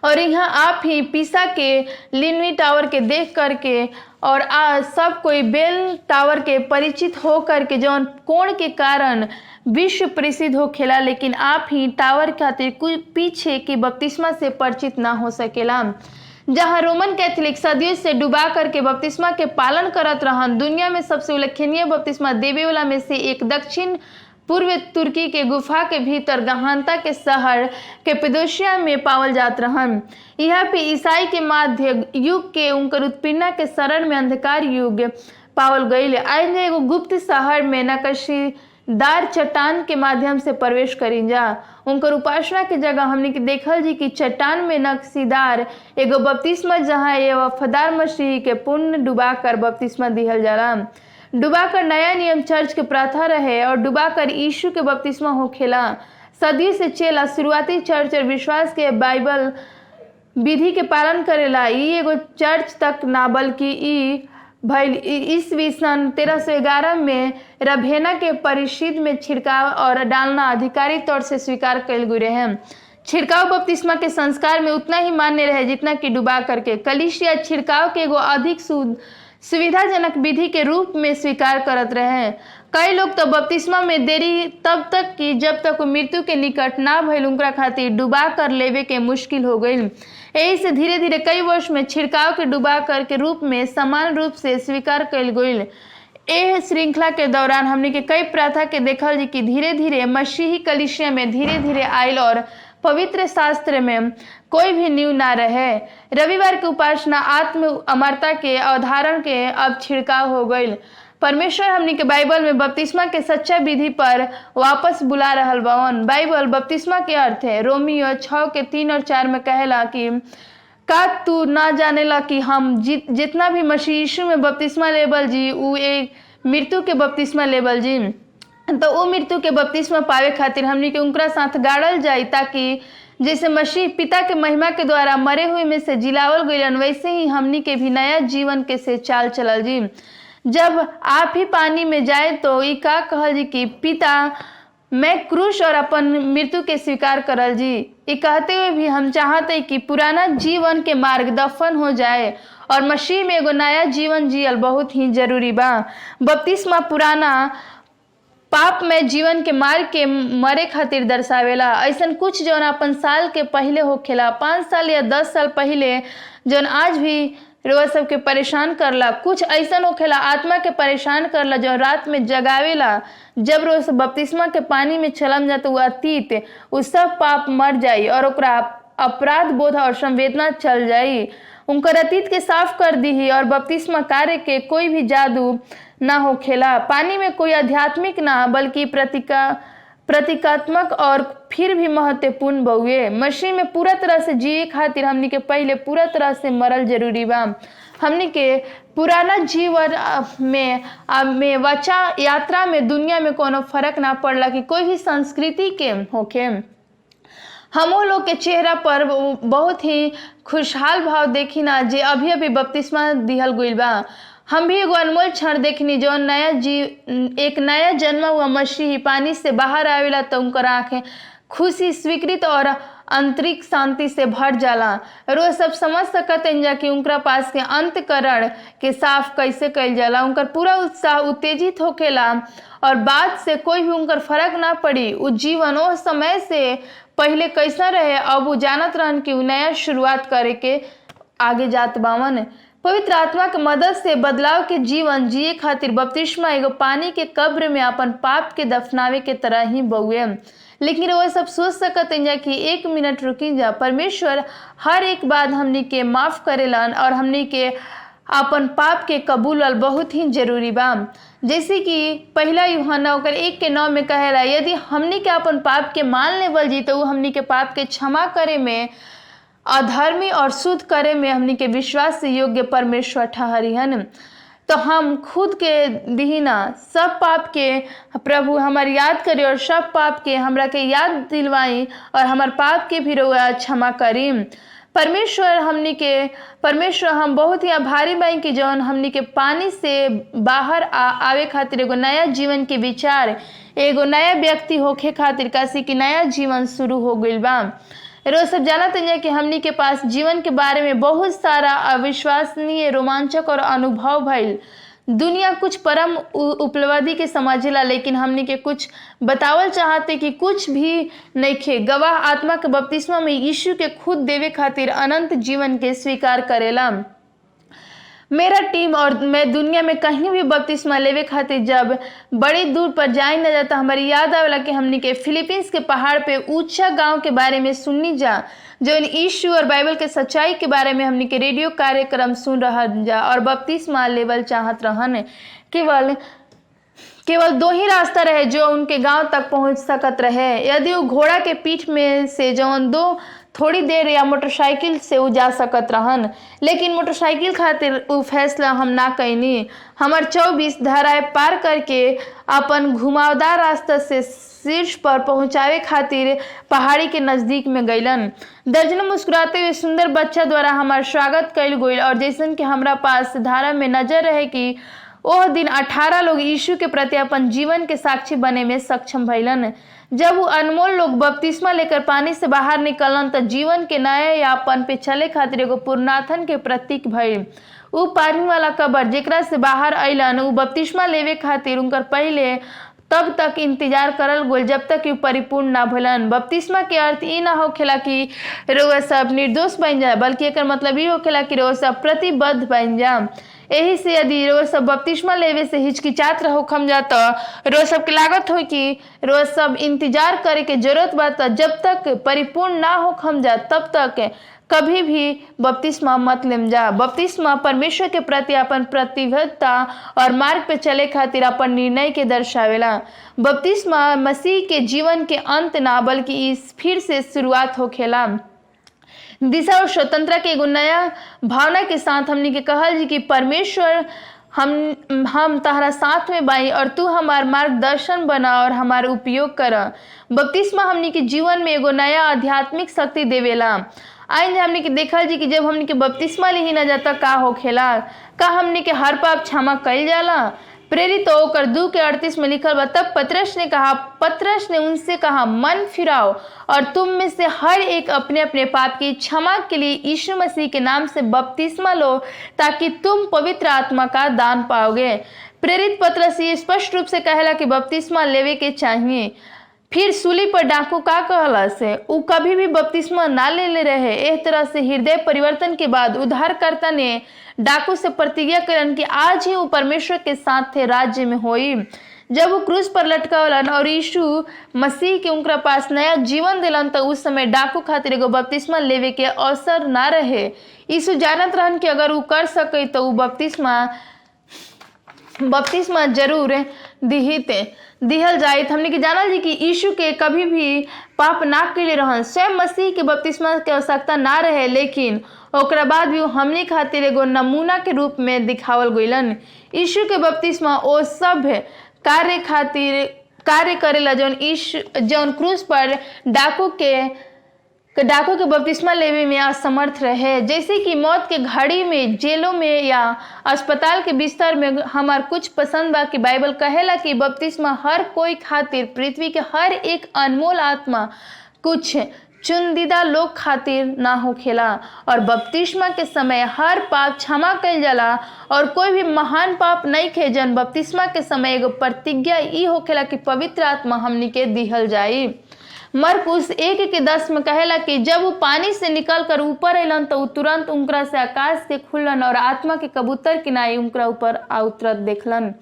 और यहाँ आप ही पीसा के लिनवी टावर के देख करके और सब कोई बेल टावर के परिचित होकर के जौन कोण के कारण विश्व प्रसिद्ध होखेला, लेकिन आप ही टावर खातिर कुछ पीछे की बपतिस्मा से परिचित ना हो सकेला। जहां रोमन कैथोलिक सदियों से डुबा करके बपतिस्मा के पालन करत रहन। दुनिया में सबसे उल्लेखनीय बपतिस्मा देवे वाला में से एक दक्षिण पूर्व तुर्की के गुफा के भीतर गहनता के शहर कैपेडोशिया में पावल जात रहन। यहाँ पे ईसाई के मध्य युग के उनकर उत्पीड़ना के शरण में अंधकार युग पावल गईल। आज एगो गुप्त शहर में नक्काशीदार चट्टान के माध्यम से प्रवेश करी जा। उनकर उपासना के जगह हमने के देखल जी कि चट्टान में नक्शीदार एगो बपतिस्मा जहाँ ये वफादार मसीह के पुण्य डुबा कर बपतिस्मा दिहल जाला। डुबाकर नया नियम चर्च के प्रथा रहे और डुबाकर यीशु के बपतिस्मा होखेला। सदी से चेला शुरुआती चर्च और विश्वास के बाइबल विधि के पालन करेला। ई एगो चर्च तक ना बल्कि ई भइल ईस्वी सन 1311 में रभेना के परिषद में छिड़काव और डालना आधिकारिक तौर से स्वीकार कल गए हैं। छिड़काव बपतिस्मा के संस्कार में उतना ही मान्य रहे जितना कि डुबा करके कलीसिया छिड़काव के एगो अधिक सुविधाजनक विधि के रूप में स्वीकार करत रहे। कई लोग तो बपतिस्मा में देरी तब तक कि जब तक वो मृत्यु के निकट ना भइल उनका खातिर डुबा कर लेवे के मुश्किल हो गई। यही से धीरे धीरे कई वर्ष में छिड़काव के डुबा कर के रूप में समान रूप से स्वीकार कल गई। एह श्रृंखला के दौरान हमने के कई प्रथा के देखल जी कि धीरे धीरे मसीही कलीसिया में धीरे धीरे आयल और पवित्र शास्त्र में कोई भी नींव ना रहे। रविवार की उपासना आत्म अमरता के अवधारण के अब छिड़काव हो गई। परमेश्वर हमनी के बाइबल में बपतिस्मा के सच्चा विधि पर वापस बुला रहल बवन। बाइबल बपतिस्मा के अर्थ है रोमियो 6:3 और 4 में कहेला कि का तू ना जानेला कि हम जितना भी मसीह यीशु में बपतिस्मा लेबल जी उ एक मृत्यु के बपतिस्मा लेबल जी। तो वो मृत्यु के बपतिस्मा पावे खातिर हमनी के उनका साथ गाड़ल जाई, ताकि जैसे मसीह पिता के महिमा के द्वारा मरे हुए में से जिलावल गइलन वैसे ही हमनी के भी नया जीवन के से चाल चलल जी। जब आप ही पानी में जाए तो ई का कहल जी कि पिता मैं क्रूस और अपन मृत्यु के स्वीकार करल जी। ये कहते हुए भी हम चाहते कि पुराना जीवन के मार्ग दफन हो जाए और मसीह में एगो नया जीवन जियल बहुत ही जरूरी बा। बपतिस्मा पुराना पाप में जीवन के मार्ग के मरे खातिर दर्शावेला। ऐसन कुछ जौन अपन साल के पहले होखेला, 5 साल या 10 साल पहले जौन आज भी रोज सबके परेशान करला। कुछ ऐसन होखेला आत्मा के परेशान करला जो रात में जगावेला। जब रोज बपतिस्मा के पानी में चलम जाता हुआ अतीत उ सब पाप मर जाई और ओकरा अपराध बोध और संवेदना चल जाई। उनकर अतीत के साफ कर दी और बपतिस्मा कार्य के कोई भी जादू ना होखेला। पानी में कोई आध्यात्मिक ना बल्कि प्रतीकात्मक और फिर भी महत्वपूर्ण बउए। मसीह में पूरा तरह से जिए खातिर हमनी के पहले पूरा तरह से मरल जरूरी बा। हमनी के पुराना जीवन में वचा यात्रा में दुनिया में कोनो फर्क ना पड़ला कि कोई भी संस्कृति के होखे। हम लोग के चेहरा पर बहुत ही खुशहाल भाव देखी ना जे अभी अभी बपतिस्मा दिहल गइल बा। हम भी एगो अनमोल क्षण देखनी जो एक नया जन्मा हुआ मसीही पानी से बाहर आवेला तो उनकर आंखें खुशी स्वीकृत और आंतरिक शांति से भर जाला। रोज सब समझ सकते जा कि उनका पास के अंतकरण के साफ कैसे कइल जाला। उनकर पूरा उत्साह उत्तेजित होकेला और बात से कोई भी उनकर फर्क ना पड़ी। उ जीवन ओ समय से पहले कैसा रहे अब उ जानत रहन कि उ नया शुरुआत करे के आगे जात बावन। पवित्र आत्मा के मदद से बदलाव के जीवन जिए खातिर बपतिस्मा एगो पानी के कब्र में अपन पाप के दफनावे के तरह ही बउए। लेकिन वो सब सोच सकते हैं कि 1 मिनट रुकी जा। परमेश्वर हर एक बात हमनी के माफ करेलन और हमनी के अपन पाप के कबूलल बहुत ही जरूरी बा। जैसे कि पहला यूहन्ना 1:9 में कहेला यदि हमनी के अपन पाप के मान लेवल जी तो हमनी के पाप के क्षमा करे में अधर्मी और शुद्ध करे में हमनी के विश्वास से योग्य परमेश्वर ठहरिहन। तो हम खुद के दीना सब पाप के प्रभु हमार याद करी और सब पाप के हमरा के याद दिलवाई और हमार पाप के भी रोआ क्षमा करी। परमेश्वर हम बहुत ही आभारी बाई कि जौन हमनी के पानी से बाहर आवे खातिर एगो नया जीवन के विचार एगो नया व्यक्ति होखे खातिर कासी कि नया जीवन शुरू हो गइल बा। रोज सब जानत हैं कि हमनी के पास जीवन के बारे में बहुत सारा अविश्वसनीय रोमांचक और अनुभव भइल। दुनिया कुछ परम उपलब्धि के समझेला, लेकिन हमनी के कुछ बतावल चाहते कि कुछ भी नइखे। गवाह आत्मा के बपतिस्मा में यीशु के खुद देवे खातिर अनंत जीवन के स्वीकार करेला। मेरा टीम और मैं दुनिया में कहीं भी बपतिस्मा लेवे खातिर जब बड़ी दूर पर जाए न जाता, हमारी याद आवेला कि हमनी के फिलीपींस के पहाड़ पे ऊंचा गांव के बारे में सुननी जा, जो यीशु और बाइबल के सच्चाई के बारे में हमनी के रेडियो कार्यक्रम सुन रहा जा और बपतिस्मा लेवल चाहत रहन। केवल 2 ही रास्ता रहे जो उनके गांव तक पहुंच सकत रहे। यदि वो घोड़ा के पीठ में से जौन 2 थोड़ी देर या मोटरसाइकिल से उ जा सकत रहन, लेकिन मोटरसाइकिल खातिर उ फैसला हम ना कैनी। हमार 24 धाराएं पार करके अपन घुमावदार रास्ता से शीर्ष पर पहुंचावे खातिर पहाड़ी के नजदीक में गईलन। दर्जनों मुस्कुराते हुए सुंदर बच्चा द्वारा हमार स्वागत कइल गइल और जैसन कि हमरा पास धारा में नजर रहे कि ओह दिन 18 लोग यीशु के प्रति अपन जीवन के साक्षी बने में सक्षम भइलन। जब वो अनमोल लोग बपतिस्मा लेकर पानी से बाहर निकलन तो जीवन के नए यापन पे चले खातिर एगो पुनरुत्थान के प्रतीक भइल। उ पानी वाला कब्र जेकरा से बाहर अइलन, उ बपतिस्मा लेवे खातिर उनकर पहले तब तक इंतजार करल गइल जब तक कि परिपूर्ण ना भइलन। बपतिस्मा के अर्थ ई ना होखेला कि रउआ सब निर्दोष बन जाए, बल्कि एकर मतलब ई होखेला कि रउआ सब प्रतिबद्ध बन जा। यही से यदि रोज सब बपतिस्मा लेवे से हिचकिचात होखम जा तो रोज सब के लागत हो कि रोज सब इंतजार करे के जरूरत बा, जब तक परिपूर्ण ना होखम जा तब तक कभी भी बपतिस्मा मत लेम जा। बपतिस्मा परमेश्वर के प्रति अपन प्रतिबद्धता और मार्ग पे चले खातिर अपन निर्णय के दर्शावेला। बपतिस्मा मसीह के जीवन के अंत ना बल्कि इस फिर से शुरुआत होखेला। दिशा और स्वतंत्रता के एगो नया भावना के साथ हमनी के कहल जी कि परमेश्वर हम तहरा साथ में बाई और तू हमार मार्गदर्शन बना और हमार उपयोग कर। बपतिस्मा हमनी के जीवन में एगो नया आध्यात्मिक शक्ति देवेला। आज हमनी के देखल जी कि जब हमनी के बपतिस्मा ली ना जाता का होखेला, का हमनी के हर पाप क्षमा कइल जाला। प्रेरित होकर 2:38 में लिखल बा, तब पतरस ने उनसे कहा, मन फिराओ और तुम में से हर एक अपने अपने पाप की क्षमा के लिए यीशु मसीह के नाम से बपतिस्मा लो ताकि तुम पवित्र आत्मा का दान पाओगे। प्रेरित पतरस ये स्पष्ट रूप से कहेला कि बपतिस्मा लेवे के चाहिए। फिर सूली पर डाकू का कहला से उ कभी भी बपतिस्मा ना ले रहे। इस तरह से हृदय परिवर्तन के बाद उद्धारकर्ता ने डाकू से प्रतिज्ञा करन कि आज ही वो परमेश्वर के साथ थे राज्य में होई। जब वो क्रूस पर लटकावलन और यीशु मसीह के उनका पास नया जीवन दिलन तो उस समय डाकू खातिर एगो बपतिस्मा लेवे के अवसर ना रहे। यीशु जानत रहन कि अगर वो कर सके तो वो बपतिस्मा जरूर दिहल जाए। हमने के जानल जी कि यीशु के कभी भी पाप ना कैले रहन। स्वयं मसीह के बपतिस्मा के आवश्यकता ना रहे, लेकिन ओकरा बाद भी हमने खातिर एगो नमूना के रूप में दिखावल गइलन। यीशु के बपतिस्मा ओ सब कार्य करेला जौन क्रूस पर डाकू के बपतिस्मा लेवे में असमर्थ रहे। जैसे कि मौत के घड़ी में, जेलों में या अस्पताल के बिस्तर में हमार कुछ पसंद बा कि बाइबल कहेला कि बपतिस्मा हर कोई खातिर, पृथ्वी के हर एक अनमोल आत्मा कुछ चुनिंदा लोग खातिर ना होखेला और बपतिस्मा के समय हर पाप क्षमा कइल जाला और कोई भी महान पाप नहीं खे। जन बपतिस्मा के समय एगो प्रतिज्ञा ई होखेला कि पवित्र आत्मा हमनी के दिहल जाई। मरकुस 1:10 में कहेला कि जब वो पानी से निकल कर ऊपर अलन तो तुरंत उनकरा से आकाश के खुलन और आत्मा के कबूतर के नाई उनकरा ऊपर उतरत देखलन।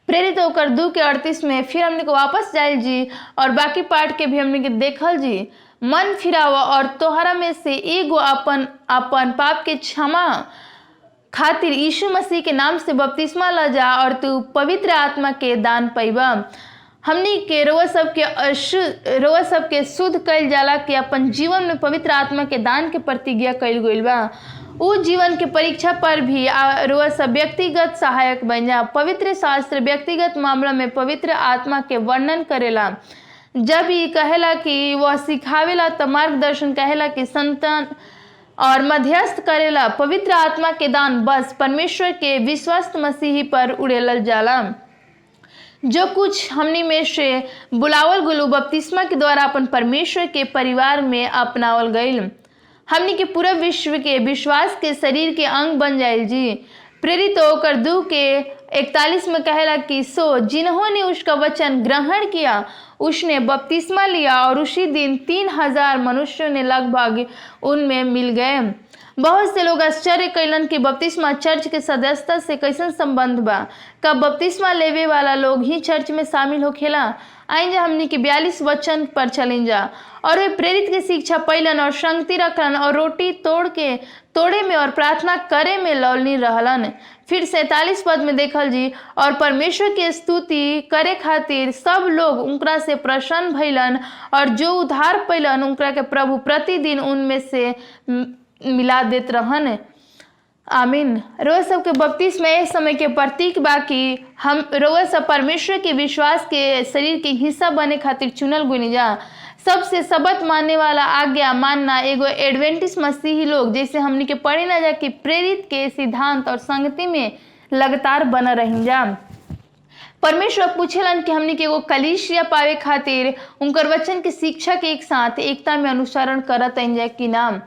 प्रेरित होकर 2:38 में फिर हमने को वापस जाइल जी और बाकी पार्ट के भी हमने के देखल जी। मन फिरावा और तोहरा में से एगो अपन पाप के क्षमा खातिर यीशु मसीह के नाम से बपतिस्मा ला जा और तू पवित्र आत्मा के दान पैबा। हमनी के रोआ सबके शुद्ध कइल जाला कि अपन जीवन में पवित्र आत्मा के दान के प्रतिज्ञा कइल गइल बा। उ जीवन के परीक्षा पर भी रोआ सब व्यक्तिगत सहायक बन जा। पवित्र शास्त्र व्यक्तिगत मामला में पवित्र आत्मा के वर्णन करेला। जब ये कहेला कि वह सिखावेला तो मार्गदर्शन कहेला कि संतान और मध्यस्थ करेला। पवित्र आत्मा के दान बस परमेश्वर के विश्वस्त मसीही पर उड़ेलल जाला। जो कुछ हमनी में से बुलावल गुलू बपतिस्मा के द्वारा अपन परमेश्वर के परिवार में अपनावल गईल, हमनी के पूरा विश्व के विश्वास के शरीर के अंग बन जाइल जी। प्रेरित होकर 2:41 में कहेला कि सो जिन्होंने उसका वचन ग्रहण किया उसने बपतिस्मा लिया और उसी दिन 3000 मनुष्यों ने लगभग उनमें मिल गए। बहुत से लोग आश्चर्य कैलन कि बपतिस्मा चर्च के सदस्यता से कैसन संबंध बा, का बपतिस्मा लेवे वाला लोग ही चर्च में शामिल होखेला। आइन जा हमनी के 42 वचन पर चलें जा। और वे प्रेरित की शिक्षा पैलन और संगति रखलन और रोटी तोड़े में और प्रार्थना करे में लौलनी रहलन। फिर 47 पद में देखल जी, और परमेश्वर की स्तुति करे खातिर सब लोग उनकरा से प्रसन्न भइलन और जो उद्धार पैलन उनकरा के प्रभु प्रतिदिन उनमें से मिला देत रहन। आमीन। रोज सबके बपतिस्मा इस समय के प्रतीक बा कि हम रोज सब परमेश्वर के विश्वास के शरीर के हिस्सा बने खातिर चुनल गुनी जा। सबसे सबत मानने वाला आज्ञा मानना एगो एडवेंटिस्ट मसीही लोग जैसे हमनी के पढ़े ना जा कि प्रेरित के सिद्धांत और संगति में लगातार बना रही जा। परमेश्वर पूछेलन कि हमनी के एगो कलीसिया पावे खातिर उनकर वचन के शिक्षा के एक साथ एकता में अनुसरण करत जा कि नाम।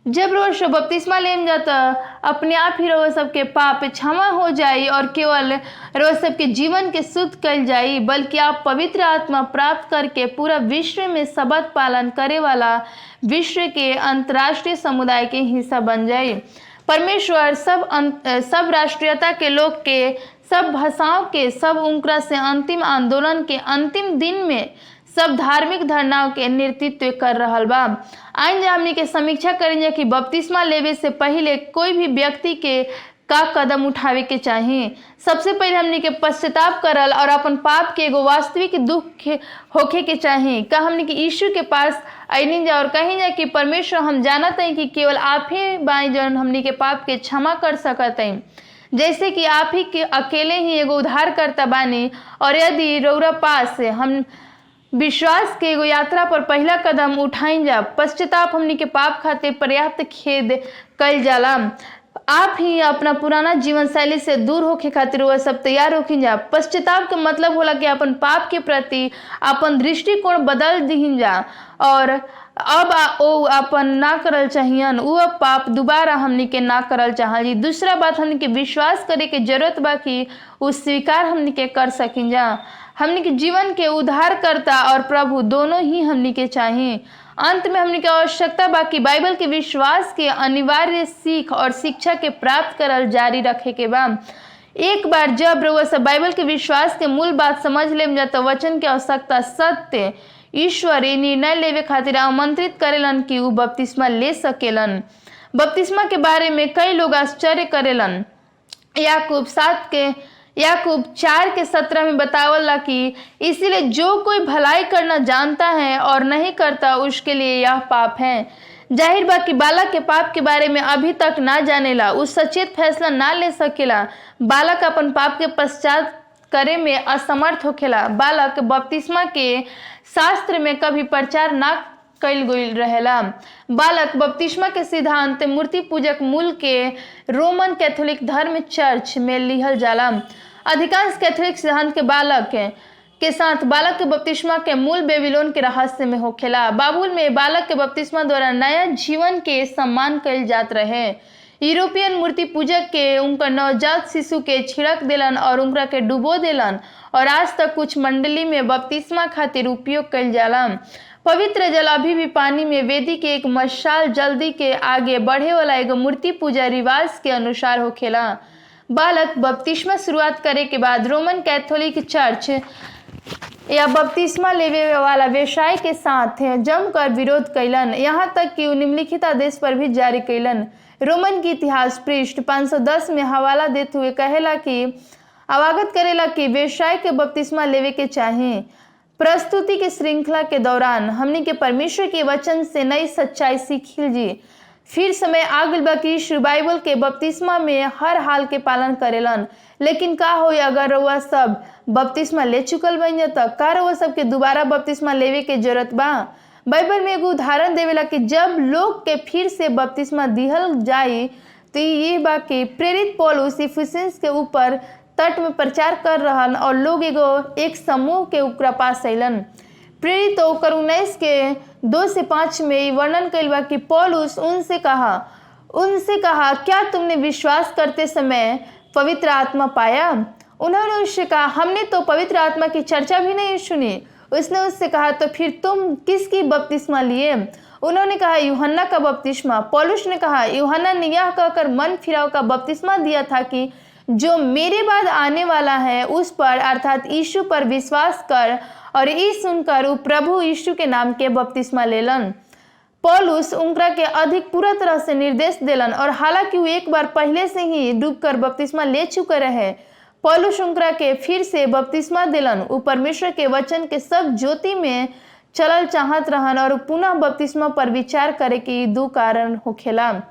जब रोज बपतिस्मा लेम जाता अपने आप ही रोज सबके पाप क्षमा हो जाई और केवल रोज सबके जीवन के शुद्ध कल जाई, बल्कि आप पवित्र आत्मा प्राप्त करके पूरा विश्व में सबत पालन करे वाला विश्व के अंतर्राष्ट्रीय समुदाय के हिस्सा बन जाई। परमेश्वर सब राष्ट्रीयता के लोग के, सब भाषाओं के, सब उनकरा से अंतिम आंदोलन के अंतिम दिन में सब धार्मिक धारणाओं के नेतृत्व कर रहल बा। आइन जा हमनी के समीक्षा करेंगे कि बपतिस्मा लेवे से पहले कोई भी व्यक्ति के का कदम उठावे के चाहिए। सबसे पहले हमनी के पश्चाताप करल और अपन पाप के एगो वास्तविक दुख होखे के चाहिए। का हमनी के यीशु के पास आइनी जा और कहीं जा कि परमेश्वर हम जानत हैं कि केवल आप ही बाई जन हमनी के पाप के क्षमा कर सकत हैं, जैसे कि आप ही के अकेले ही एगो उद्धार करता बानी। और यदि रौरा पास से हम विश्वास के एगो यात्रा पर पहला कदम उठाइन जा, पश्चाताप हमनी के पाप खातिर पर्याप्त खेद कल जाला। आप ही अपना पुराना जीवन शैली से दूर होके खातिर वह सब तैयार होखिन जा। पश्चाताप के मतलब होला कि अपन पाप के प्रति अपन दृष्टिकोण बदल दीहिन जा और अब ओ अपन ना करल चाहिए वो पाप दोबारा हमनी के ना करल चाहिए। दूसरा बात हमनी के विश्वास करे के जरूरत बा कि वो स्वीकार हमनी के कर सकिन जा। हमनी के जीवन के उद्धारकर्ता और प्रभु दोनों ही हमनी के चाहिए। अंत में हमनी के आवश्यकता बा कि बाइबल के विश्वास के अनिवार्य सीख और शिक्षा के प्राप्त करल जारी रखे के बा। एक बार जब रउआ सब बाइबल के विश्वास के मूल बात समझ लेम जा तो वचन के आवश्यकता सत्य ईश्वर ये निर्णय लेवे खातिर आमंत्रित करेलन कि वो बपतिस्मा ले सकेलन। बपतिस्मा के बारे में कई लोग आश्चर्य करेलन। याकूब 4:17 में बतावला कि इसीलिए जो कोई भलाई करना जानता है और नहीं करता उसके लिए यह पाप है। जाहिर बा कि बालक के पाप के बारे में अभी तक ना जानेला, उस सचेत फैसला ना ले सकेला। बालक अपन पाप के पश्चात करे में असमर्थ होखेला। बालक बपतिस्मा के शास्त्र में कभी प्रचार ना कईल गईल रहेला। बालक बपतिस्मा के सिद्धांत मूर्ति पूजक मूल के रोमन कैथोलिक धर्म चर्च में लिहल जाला। अधिकांश कैथोलिक सिद्धांत के बालक के साथ बालक के बपतिस्मा के मूल बेबीलोन के रहस्य में होखेला। बाबुल में बालक के बपतिस्मा द्वारा नया जीवन के सम्मान कईल जात रहे। यूरोपियन मूर्ति पूजक के उनका नवजात शिशु के छिड़क देलन और उनका के डुबो देलन और आज तक कुछ मंडली में बपतिस्मा खातिर उपयोग कईल जाला। पवित्र जल अभी भी पानी में वेदी के एक मशाल जल्दी के आगे बढ़े वाला एगो मूर्ति पूजा रिवाज के अनुसार होखेला। बालक बपतिस्मा शुरुआत करे के बाद रोमन कैथोलिक चर्च या बपतिस्मा लेवे वाला व्यवसाय के साथ जमकर विरोध कैलन, यहाँ तक कि निम्नलिखित आदेश पर भी जारी कैलन। रोमन की इतिहास पृष्ठ 510 में हवाला देते हुए कहेला कि अवगत करेला कि व्यवसाय के बपतिस्मा लेवे के चाहिए। प्रस्तुति के श्रृंखला के दौरान हमने के परमेश्वर के वचन से नई सच्चाई सीखी जी। फिर समय आगल बा कि यीशु बाइबल के बपतिस्मा में हर हाल के पालन करेलन। लेकिन का हो अगर वह सब बपतिस्मा ले चुकल बन जाता, का रउआ सब के दोबारा बपतिस्मा लेवे के जरूरत बा? बाइबल में एगो उदाहरण देवेला कि जब लोग के फिर से बपतिस्मा दिहल जाई तो ये बा कि प्रेरित पौलुस इफिसियंस के ऊपर तट में प्रचार कर रहन और लोग एक समूह के ओकरा पास अइलन। प्रेरित होकर 19 के 2 से 5 में वर्णन कइल बा कि पौलुस उनसे कहा क्या तुमने विश्वास करते समय पवित्र आत्मा पाया? उन्होंने उससे कहा हमने तो पवित्र आत्मा की चर्चा भी नहीं सुनी। उसने उससे कहा तो फिर तुम किसकी बपतिस्मा लिए? उन्होंने कहा यूहन्ना का बपतिस्मा। पौलुस ने कहा यूहन्ना ने यह कहकर मन फिराव का बपतिस्मा दिया था कि जो मेरे बाद आने वाला है उस पर अर्थात यीशु पर विश्वास कर और ई सुनकर वो प्रभु यीशु के नाम के बपतिस्मा लेलन। पौलुस उनका के अधिक पूरा तरह से निर्देश देलन और हालांकि वो एक बार पहले से ही डूबकर बपतिस्मा ले चुके रहे, पौलुस उनका के फिर से बपतिस्मा देलन। वो परमेश्वर के वचन के सब ज्योति में चलल चाहत रहन और पुनः बपतिस्मा पर विचार करे कि 2 कारण होखेला।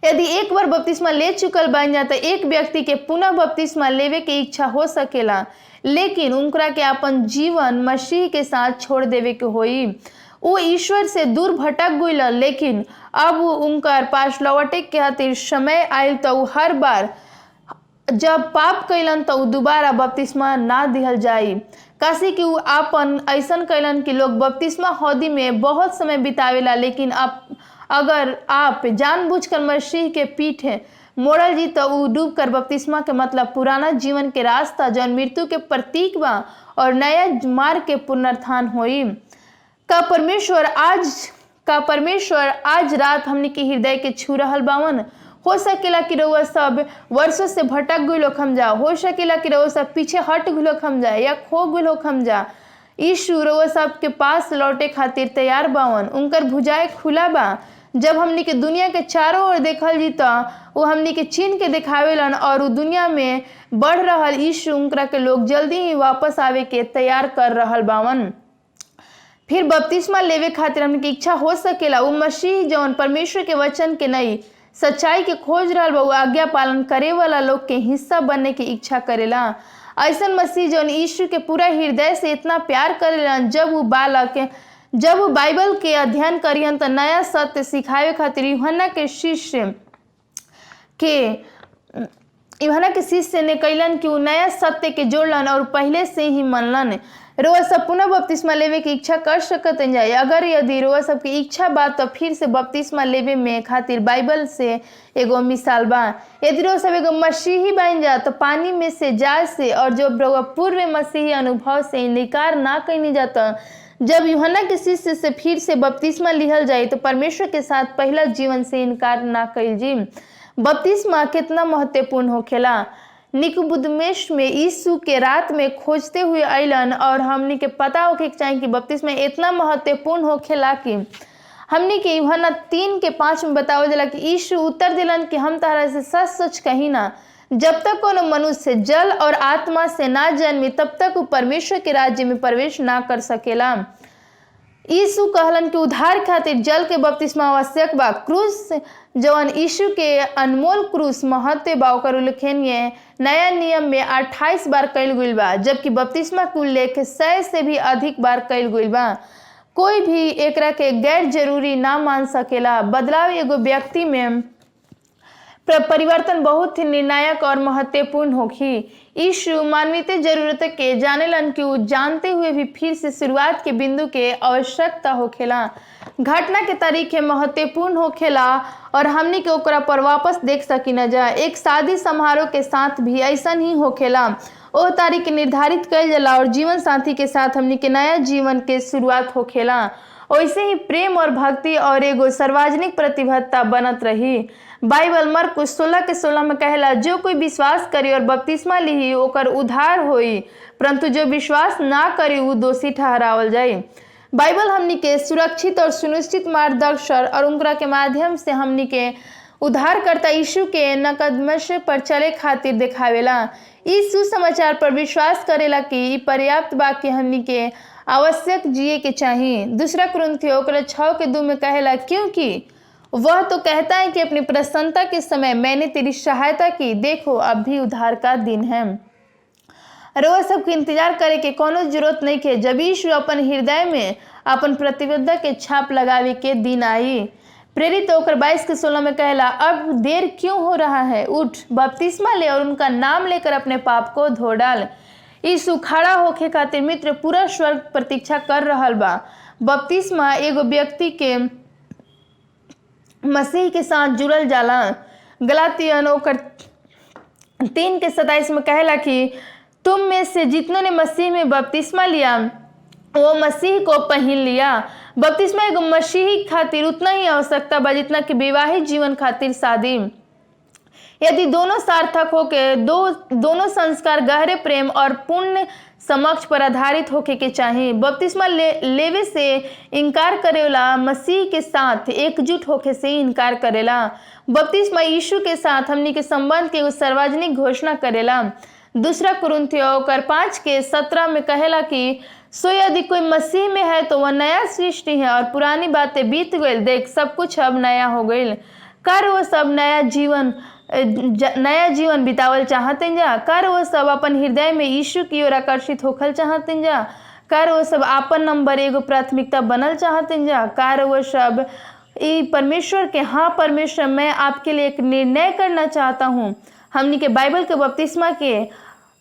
यदि एक बार बपतिस्मा ले चुकल बन जाता एक व्यक्ति के पुनः बपतिस्मा लेवे के इच्छा हो सकेला, लेकिन उनका के अपन जीवन मसीह के साथ छोड़ देवे के होई। वो ईश्वर से दूर भटक गइल, लेकिन अब उनकर पास लौटे के खातिर समय आयल तो हर बार जब पाप कैलन तो दोबारा बपतिस्मा ना दिहल जाई। काशी कि आपन ऐसन कैलन कि लोग बपतिस्मा हौदी में बहुत समय बितावेला, लेकिन अगर आप जानबूझकर मसीह के पीछे मोड़ल जी तो उ डूब कर बपतिस्मा के मतलब पुराना जीवन के रास्ता जौन मृत्यु के प्रतीक बा और नया मार्ग के पुनरुत्थान होई। का परमेश्वर आज रात हमने के हृदय के छू रहल बावन। हो सकेला कि रउआ सब वर्षों से भटक गइल हम जा, हो सकेला कि रउआ सब पीछे हट गइल हम जा या खो गइल हम जा। यीशु रउआ सब के पास लौटे खातिर तैयार बावन। उनकर भुजाएं खुला बा। जब हमनी के दुनिया के चारों ओर देखल जी तो वो हमनी के चीन के दिखावेलन और वो दुनिया में बढ़ रहल यीशु उनकरा के लोग जल्दी ही वापस आवे के तैयार कर रहल बावन। फिर बपतिस्मा लेवे खातिर हमनी के इच्छा हो सकेला वो मसीह जौन परमेश्वर के वचन के नई सच्चाई के खोज रहल बा आज्ञा पालन करे वाला लोग के हिस्सा बनने की इच्छा करेला। ऐसन मसीह जौन यीशु के पूरा हृदय से इतना प्यार करेला, जब वो बाइबल के अध्ययन करियन तो नया सत्य सिखावे खातिर यूहन्ना के शिष्य ने कैलन कि वो नया सत्य के जोड़लन और पहले से ही मनलन। रोआ सब पुनः बपतिस्मा लेवे की इच्छा कर सकत जाए। अगर यदि रोआ सब की इच्छा बात तो फिर से बपतिस्मा लेवे में खातिर बाइबल से एगो मिसाल बा। यदि रोआ सब एगो मसीही बन जा तो पानी में से जाए से और जो रोआ पूर्व मसीही अनुभव से इनकार ना कहीं जाता, जब यूहन्ना के शिष्य से फिर से बपतिस्मा लिहल जाए तो परमेश्वर के साथ पहला जीवन से इनकार ना कइल जी। बपतिस्मा कितना महत्वपूर्ण होखेला। निकोदेमुस में यीशु के रात में खोजते हुए अइलन और हमनी के पता होके चाहिए कि बपतिस्मा इतना महत्वपूर्ण होखेला कि हमनी के यूहन्ना 3:5 में बतावल जाला कि यीशु उत्तर दिलन कि हम तारा से सच सच कही ना, जब तक कोनो मनुष्य जल और आत्मा से ना जन्मी तब तक वो परमेश्वर के राज्य में प्रवेश ना कर सकेला। यीशु कहलन कि उद्धार खातिर जल के बपतिस्मा आवश्यक बा। क्रूस जवन यीशु के अनमोल क्रूस महत्व बा ओकर उल्लेखनीय नया नियम में 28 बार कइल गइल बा, जबकि बपतिस्मा के उल्लेख 100 से भी अधिक बार कइल गइल बा। कोई भी एकरा के गैर जरूरी ना मान सकेला। बदलाव एगो व्यक्ति में परिवर्तन बहुत ही निर्णायक और महत्वपूर्ण होगी। यीशु मानवीय जरूरत के जानेलन कि वो जानते हुए भी फिर से शुरुआत के बिंदु के आवश्यकता होखेला। घटना के तारीख महत्वपूर्ण होखेला और हमनी के ओकरा पर वापस देख सकी न जा। एक शादी समारोह के साथ भी ऐसा ही होखेला। ओ तारीख निर्धारित कइल जाला और जीवन साथी के साथ हमनी के नया जीवन के शुरुआत होखेला। वैसे ही प्रेम और भक्ति और एगो सार्वजनिक प्रतिबद्धता बनत रही। बाइबल मरकुस 16:16 में कहला जो कोई विश्वास करी और बपतिस्मा लिही ओकर उद्धार होई, परंतु जो विश्वास ना करी वो दोषी ठहरावल जाए। बाइबल हमनी के सुरक्षित और सुनिश्चित मार्गदर्शन और उनका के माध्यम से हमनी के उद्धारकर्ता यीशु के नकदमश पर चले खातिर दिखावेला। इस सुसमाचार पर विश्वास करेला कि पर्याप्त बा कि हमनी के आवश्यक जिए के चाहिए। 2 कुरिन्थियों 6:2 में कहला क्योंकि वह तो कहता है कि अपनी प्रसन्नता के समय मैंने तेरी सहायता की, देखो अब भी उद्धार का दिन है। रोज सबके इंतजार करे के कोनो जरूरत नहीं के। जब यीशु अपन हृदय में अपन प्रतिबद्धता के छाप लगावे के दिन आई। प्रेरित होकर 22 के 16 में कहला, अब देर क्यों हो रहा है, उठ बपतिस्मा ले और उनका नाम लेकर अपने पाप को धो डाल। यीशु खड़ा होके खातिर मित्र पूरा स्वर्ग प्रतीक्षा कर रहल बा। बपतिस्मा एगो व्यक्ति के मसीह के साथ जुड़ल जाला। गलातियन ओकर 3 के 27 में कहला कि तुम में से जितनों ने मसीह में बपतिस्मा लिया वो मसीह को पहन लिया। बपतिस्मा एगो मसीही खातिर उतना ही आवश्यकता बा जितना कि विवाहित जीवन खातिर शादी। यदि दोनों सार्थक होके दोनों संस्कार गहरे प्रेम और पुण्य समक्ष पर आधारित होके के चाहिए। बपतिस्मा लेवे से इनकार करेला मसीह के साथ एकजुट होके से इनकार करेला। बपतिस्मा यीशु के साथ हमनी के संबंध के सार्वजनिक घोषणा करेला। दूसरा कुरिन्थियों 5 के 17 में कहेला कि सो यदि कोई मसीह में है तो वह नया सृष्टि है और पुरानी बातें बीत गई, देख सब कुछ अब नया हो गई। कर वो सब नया जीवन बितावल चाहते जा। कर वो सब अपन हृदय में यीशु की ओर आकर्षित होखल चाहते जा। कर वो सब आपन नंबर एगो प्राथमिकता बनल चाहते जा। कर वो सब परमेश्वर के, हाँ परमेश्वर मैं आपके लिए एक निर्णय करना चाहता हूँ। हमनी के बाइबल के बपतिस्मा के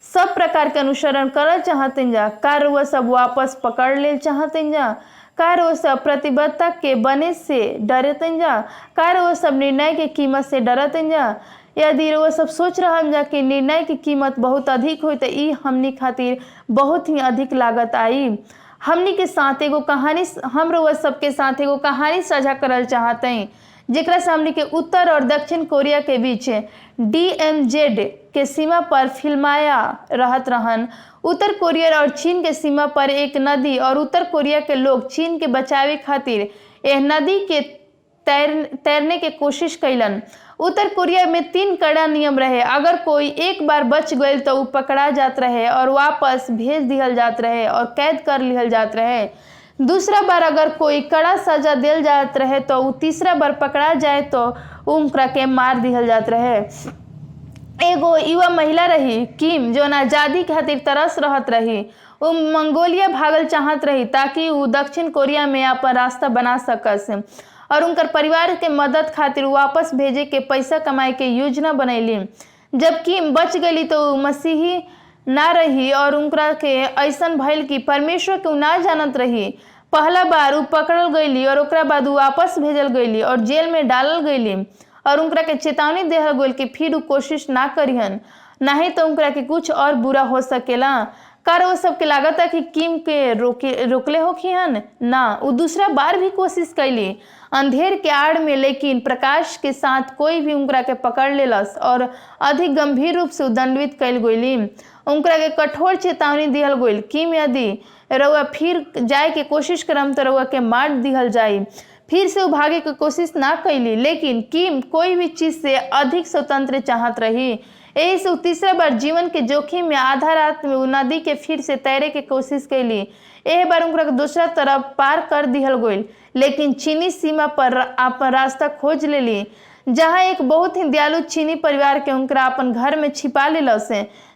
सब प्रकार के अनुसरण करल चाहते जा। कार वो सब वापस पकड़ ले चाहते जा। कार वो सब प्रतिबद्धता के बने से डरते जा। कार वो सब निर्णय के कीमत से डरते जा। यदि वो सब सोच रहा जा कि निर्णय की कीमत बहुत अधिक हुई तो ई हमनी खातिर बहुत ही अधिक लागत आई। हमनी के साथ एगो कहानी, हम वो सबके साथ एगो कहानी साझा करल चाहते हैं जेकरा से हमनी के उत्तर और दक्षिण कोरिया के बीच DMZ के सीमा पर फिल्माया रहत रहन। उत्तर कोरिया और चीन के सीमा पर एक नदी और उत्तर कोरिया के लोग चीन के बचावे खातिर यह नदी के तैरने के कोशिश कैलन। उत्तर कोरिया में 3 कड़ा नियम रहे। अगर कोई एक बार बच गए तो वो पकड़ा जात रहे और वापस भेज दिहल जात रहे और कैद कर लिहल जात रहे। दूसरा बार अगर कोई कड़ा सजा दिल जात रहे तो वो तीसरा बार पकड़ा जाए तो उनकरा के मार दिहल जात रहे। एगो युवा महिला रही किम जो आजादी खातिर तरस रहत रही। वो मंगोलिया भागल चाहत रही ताकि वो दक्षिण कोरिया में अपन रास्ता बना सकस और उनकर परिवार के मदद खातिर वापस भेजे के पैसा कमाए के योजना बनैली। जब किम बच गई तो मसीही ना रही और उनकरा के ऐसन भइल कि परमेश्वर के ना जानत रही। पहला बार वो पकड़ल गईली और ओकरा बाद वो वापस भेजल गईली और जेल में डालल गईली और उनकरा के चेतावनी देहल गईल कि फिर वो कोशिश ना करिहन, नहीं तो उनकरा के कुछ और बुरा हो सकेला। कार वो सबके लागत है कि किम के रोकले होखिहन ना। वो दूसरा बार भी कोशिश कैली अंधेर के आड़ में, लेकिन प्रकाश के साथ कोई भी उनकरा के पकड़ लेलस और अधिक गंभीर रूप से दंडित कैल गईली। उनकरा के कठोर चेतावनी दिहल गईल, किम यदि रउआ फिर जाए के कोशिश करम तो रउआ के मार दिहल जाई। फिर से वो भागे की कोशिश ना कैली, लेकिन किम कोई भी चीज से अधिक स्वतंत्र चाहत रही। यही से तीसरा बार जीवन के जोखिम में आधा रात में वो नदी के फिर से तैरे के कोशिश कैली। यह बार उनकरा के दूसरा तरफ पार कर दिहल गईल, लेकिन चीनी सीमा पर अपन रास्ता खोज लेली जहाँ एक बहुत ही दयालु चीनी परिवार के उनकरा अपन घर में छिपा लेलस,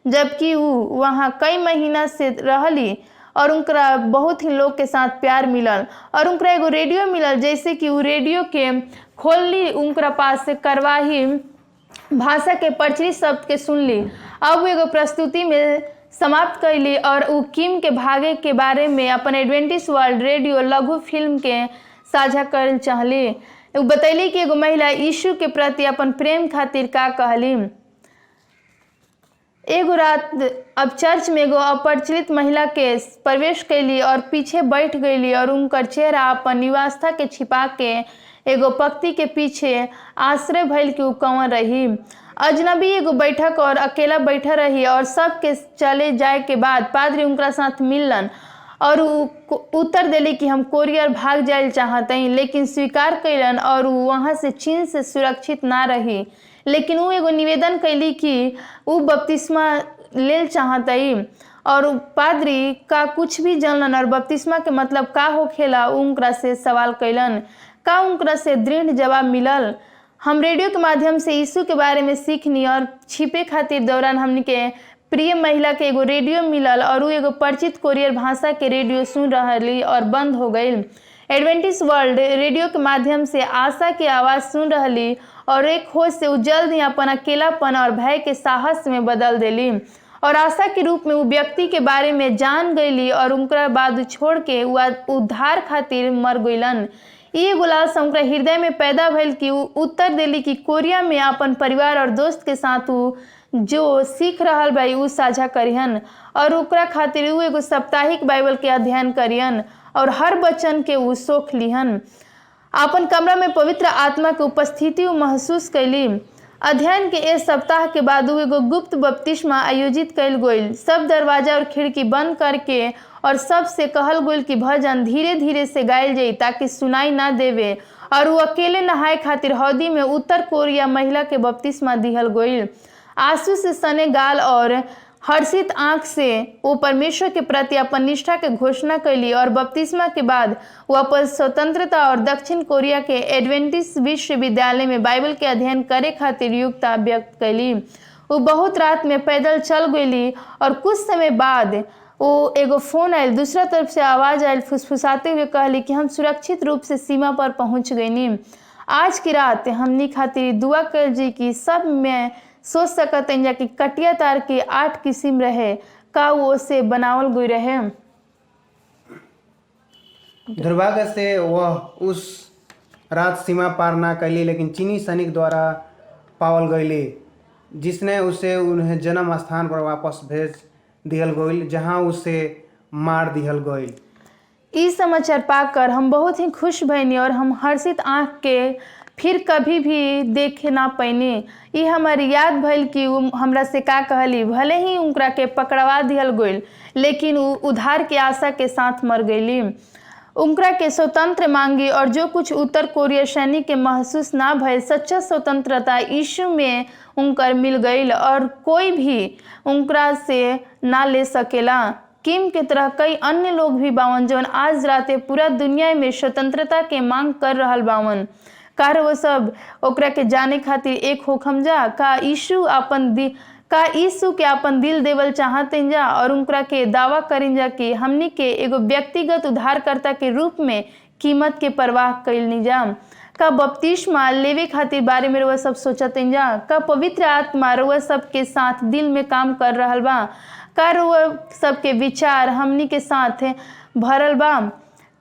जबकि वो वहाँ कई महीना से रहली और उनकरा बहुत ही लोग के साथ प्यार मिलल और उनकरा एगो रेडियो मिलल। जैसे कि वो रेडियो के खोलली, उनकरा पास से करवाही भाषा के प्रचलित शब्द के सुनली। अब वो एगो प्रस्तुति में समाप्त कैली और वो किम के भागे के बारे में अपन एडवेंटिस्ट वर्ल्ड रेडियो लघु फिल्म के साझा कर चाहली। वो बतैली कि एगो महिला यीशु के प्रति अपन प्रेम खातिर का कहली। एगो रात अब चर्च में एगो अपरिचित महिला के प्रवेश कैली और पीछे बैठ गईली और उनकर चेहरा अपन निवासता के छिपा के एगो पंक्ति के पीछे आश्रय भइल कि उ कौन रही। अजनबी एगो बैठक और अकेला बैठा रही और सब के चले जाए के बाद पादरी उनका साथ मिलन और उत्तर दिली कि हम कोरिया भाग जाए चाहते हैं, लेकिन स्वीकार कैलन और वहाँ से चीन से सुरक्षित ना रही। लेकिन वो एगो निवेदन कैली कि वो बपतिस्मा लेल चाहतई और पादरी का कुछ भी जानलन और बपतिस्मा के मतलब का होखेला उनकरा से सवाल कैलन। का उनकरा से दृढ़ जवाब मिलल। हम रेडियो के माध्यम से यीशु के बारे में सीखनी और छिपे खातिर दौरान हमने के प्रिय महिला के एगो रेडियो मिलल और वो एगो परिचित कोरियर भाषा के रेडियो सुन रही और बंद हो गई। एडवेंटिस्ट वर्ल्ड रेडियो के माध्यम से आशा की आवाज़ सुन रही और एक खोज से वो जल्द ही अपन अकेलापन और भय के साहस में बदल देली और आशा के रूप में वो व्यक्ति के बारे में जान गईली और उनका बाद छोड़ के उद्धार खातिर मर गईलन। ये गुलास उनका हृदय में पैदा भइल कि उत्तर देली कि कोरिया में अपन परिवार और दोस्त के साथ जो सीख रहल बा उ साझा करिहन और ओकरा खातिर उ एगो साप्ताहिक बाइबल के अध्ययन करियन और हर वचन के उ सोख लिहन। अपन कमरा में पवित्र आत्मा के उपस्थिति महसूस कैली। अध्ययन के इस सप्ताह के बाद एगो गुप्त बपतिस्मा आयोजित कैल गईल। सब दरवाजा और खिड़की बंद करके और सब से कहल गईल कि भजन धीरे धीरे से गायल जाई ताकि सुनाई ना देवे और वो अकेले नहाए खातिर हौदी में उत्तर कोरिया महिला के बपतिस्मा दिहल गईल। आंसू से सने गाल और हर्षित आंख से वो परमेश्वर के प्रति अपन निष्ठा के घोषणा कैली और बपतिस्मा के बाद वो अपन स्वतंत्रता और दक्षिण कोरिया के एडवेंटिस्ट विश्वविद्यालय में बाइबल के अध्ययन करे खातिर योग्यता व्यक्त कैली। वो बहुत रात में पैदल चल गईली और कुछ समय बाद वो एगो फोन आयल। दूसरा तरफ से आवाज़ आयल फुसफुसाते हुए कहली कि हम सुरक्षित रूप से सीमा पर पहुंच गईनी। आज की रात हमनी खातिर दुआ कर जी कि सब में सोच सकत हैं कि कटिया तार के 8 किस्म रहे का वो से बनावल गई रहे। दुर्भाग्य से वह उस रात सीमा पार ना कैली, लेकिन चीनी सैनिक द्वारा पावल गईली जिसने उसे उन्हें जन्म स्थान पर वापस भेज दिहल गईल जहां उसे मार दिहल गईल। इस समाचार पाकर हम बहुत ही खुश भइनी और हम हर्षित आंख के फिर कभी भी देखे ना पैनी। ये हमारी याद भइल कि हमरा से का कहली। भले ही उनकरा के पकड़वा दिहल गईल लेकिन उधार के आशा के साथ मर गईली। उनकरा के स्वतंत्र मांगी और जो कुछ उत्तर कोरिया सैनिक के महसूस ना भइल सच्चा स्वतंत्रता यीशु में उनकर मिल गईल और कोई भी उनकरा से ना ले सकेला। किम के तरह कई अन्य लोग भी बावन जौन आज राते पूरा दुनिया में स्वतंत्रता के मांग कर रहल बावन। कार वो सब ओकरा के जाने खातिर एक होखम जा का यीशु के अपन दिल देवल चाहते जा और उनकरा के दावा करें जा कि हमनी के एगो व्यक्तिगत उद्धारकर्ता के रूप में कीमत के परवाह कैलनी जा। का बपतिस्मा लेवे खातिर बारे में वो सब सोचते जा। का पवित्र आत्मा वो सब के साथ दिल में काम कर रहल बा। का वो सबके विचार हमनी के साथ भरल बा।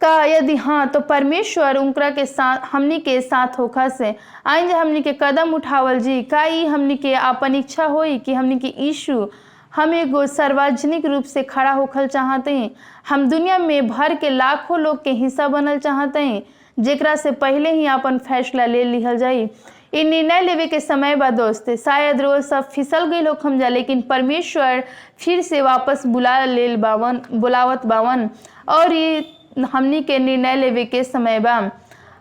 का यदि हाँ तो परमेश्वर उनकरा के साथ हमनी के साथ होखा से आइन जे हमनी के कदम उठावल जी। का ई हमनी के अपन इच्छा होई कि हमनी के यीशु हम एगो सार्वजनिक रूप से खड़ा होखल चाहते हैं। हम दुनिया में भर के लाखों लोग के हिस्सा बनल चाहते हैं जेकरा से पहले ही अपन फैसला ले लिहल जाई। इ निर्णय लेवे के समय बा दोस्त। शायद रोज सब फिसल गई होखम जा लेकिन परमेश्वर फिर से वापस बुलावत बावन और ये हमनी के निर्णय लेवे के समय बा।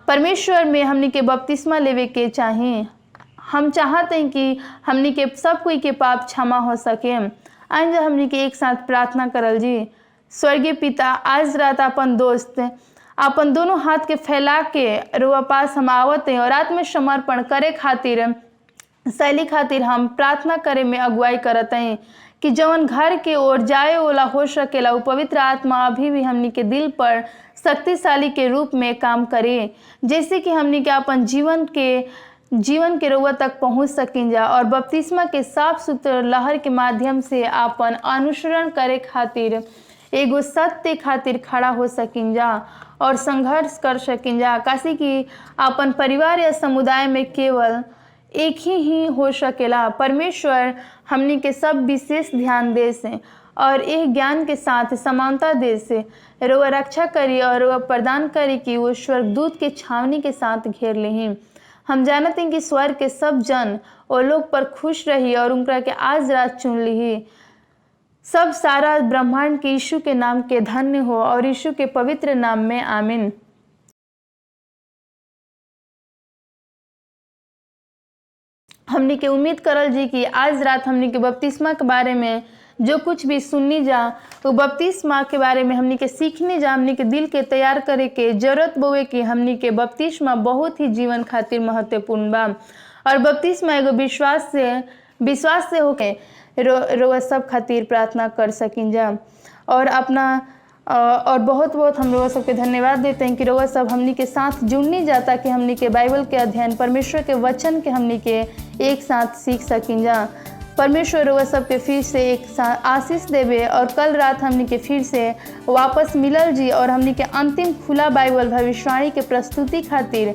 परमेश्वर में हमनी के बपतिस्मा लेवे के चाहिए। हम चाहते हैं कि हमनी के सब कोई के पाप क्षमा हो सके। आज हमनी के एक साथ प्रार्थना करल जी। स्वर्गीय पिता, आज रात अपन दोस्त अपन दोनों हाथ के फैला के रुआ पास हम आवत हैं और आत्मसमर्पण करे खातिर शैली खातिर हम प्रार्थना करे में अगुवाई करत हैं कि जवन घर के ओर जाए ओला हो सकेला वो पवित्र आत्मा अभी भी हमनी के दिल पर शक्तिशाली के रूप में काम करे, जैसे कि हमनी के अपन जीवन के रुआ तक पहुंच सकें जा और बपतिस्मा के साफ सुथरा लहर के माध्यम से अपन अनुसरण करे खातिर एगो सत्य खातिर खड़ा हो सकें जा और संघर्ष कर सकें जा। काशी कि अपन परिवार या समुदाय में केवल एक ही हो सकेला। परमेश्वर हमनी के सब विशेष ध्यान दे से और एक ज्ञान के साथ समानता दे से रोआ रक्षा करी और रोआ प्रदान करी कि वो स्वर्गदूत के छावनी के साथ घेर लें। हम जानते हैं कि स्वर्ग के सब जन और लोग पर खुश रही और उनका के आज रात चुन ली। सब सारा ब्रह्मांड के यीशु के नाम के धन्य हो और यीशु के पवित्र नाम में आमीन। हमनी के उम्मीद करल जी कि आज रात हमनी के बपतिस्मा के बारे में जो कुछ भी सुननी जा वो बपतिस्मा के बारे में हमनी के सीखने जा। हमनी के दिल के तैयार करे के जरूरत बोवे कि हमनी के बपतिस्मा बहुत ही जीवन खातिर महत्वपूर्ण बा और बपतिस्मा एगो विश्वास से होके रोज सब खातिर प्रार्थना कर सकिन जा और अपना और बहुत बहुत हम लोग सबके धन्यवाद देते हैं कि रउआ सब हमनी के साथ जुड़नी जाता कि हमनी के बाइबल के अध्ययन परमेश्वर के वचन के हमनी के एक साथ सीख सकिन जा। परमेश्वर रउआ सबके फिर से एक साथ आशीष देवे और कल रात हमनी के फिर से वापस मिलल जी और हमनी के अंतिम खुला बाइबल भविष्यवाणी के प्रस्तुति खातिर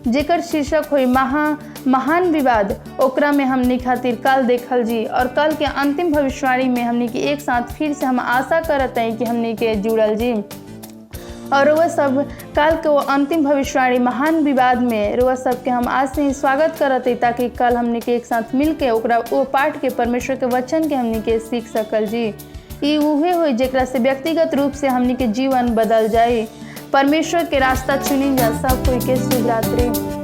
जेकर शीर्षक हुई महान विवाद, ओकरा में हमनी खातिर कल देखल जी। और कल के अंतिम भविष्यवाणी में हमनी के एक साथ फिर से हम आशा करत हैं कि हमनी के जुड़ल जी। और वह सब कल के वो अंतिम भविष्यवाणी महान विवाद में वह सब के हम आज से ही स्वागत करत हैं ताकि कल हमनी के एक साथ मिल के ओकरा वो पाठ के परमेश्वर के वचन के हमनी के सीख सकल जी। ये उहे हुई जेकरा से व्यक्तिगत रूप से हमनी के जीवन बदल जाए। परमेश्वर के रास्ता चुनी जा। सब कोई के शुभ रात्रि।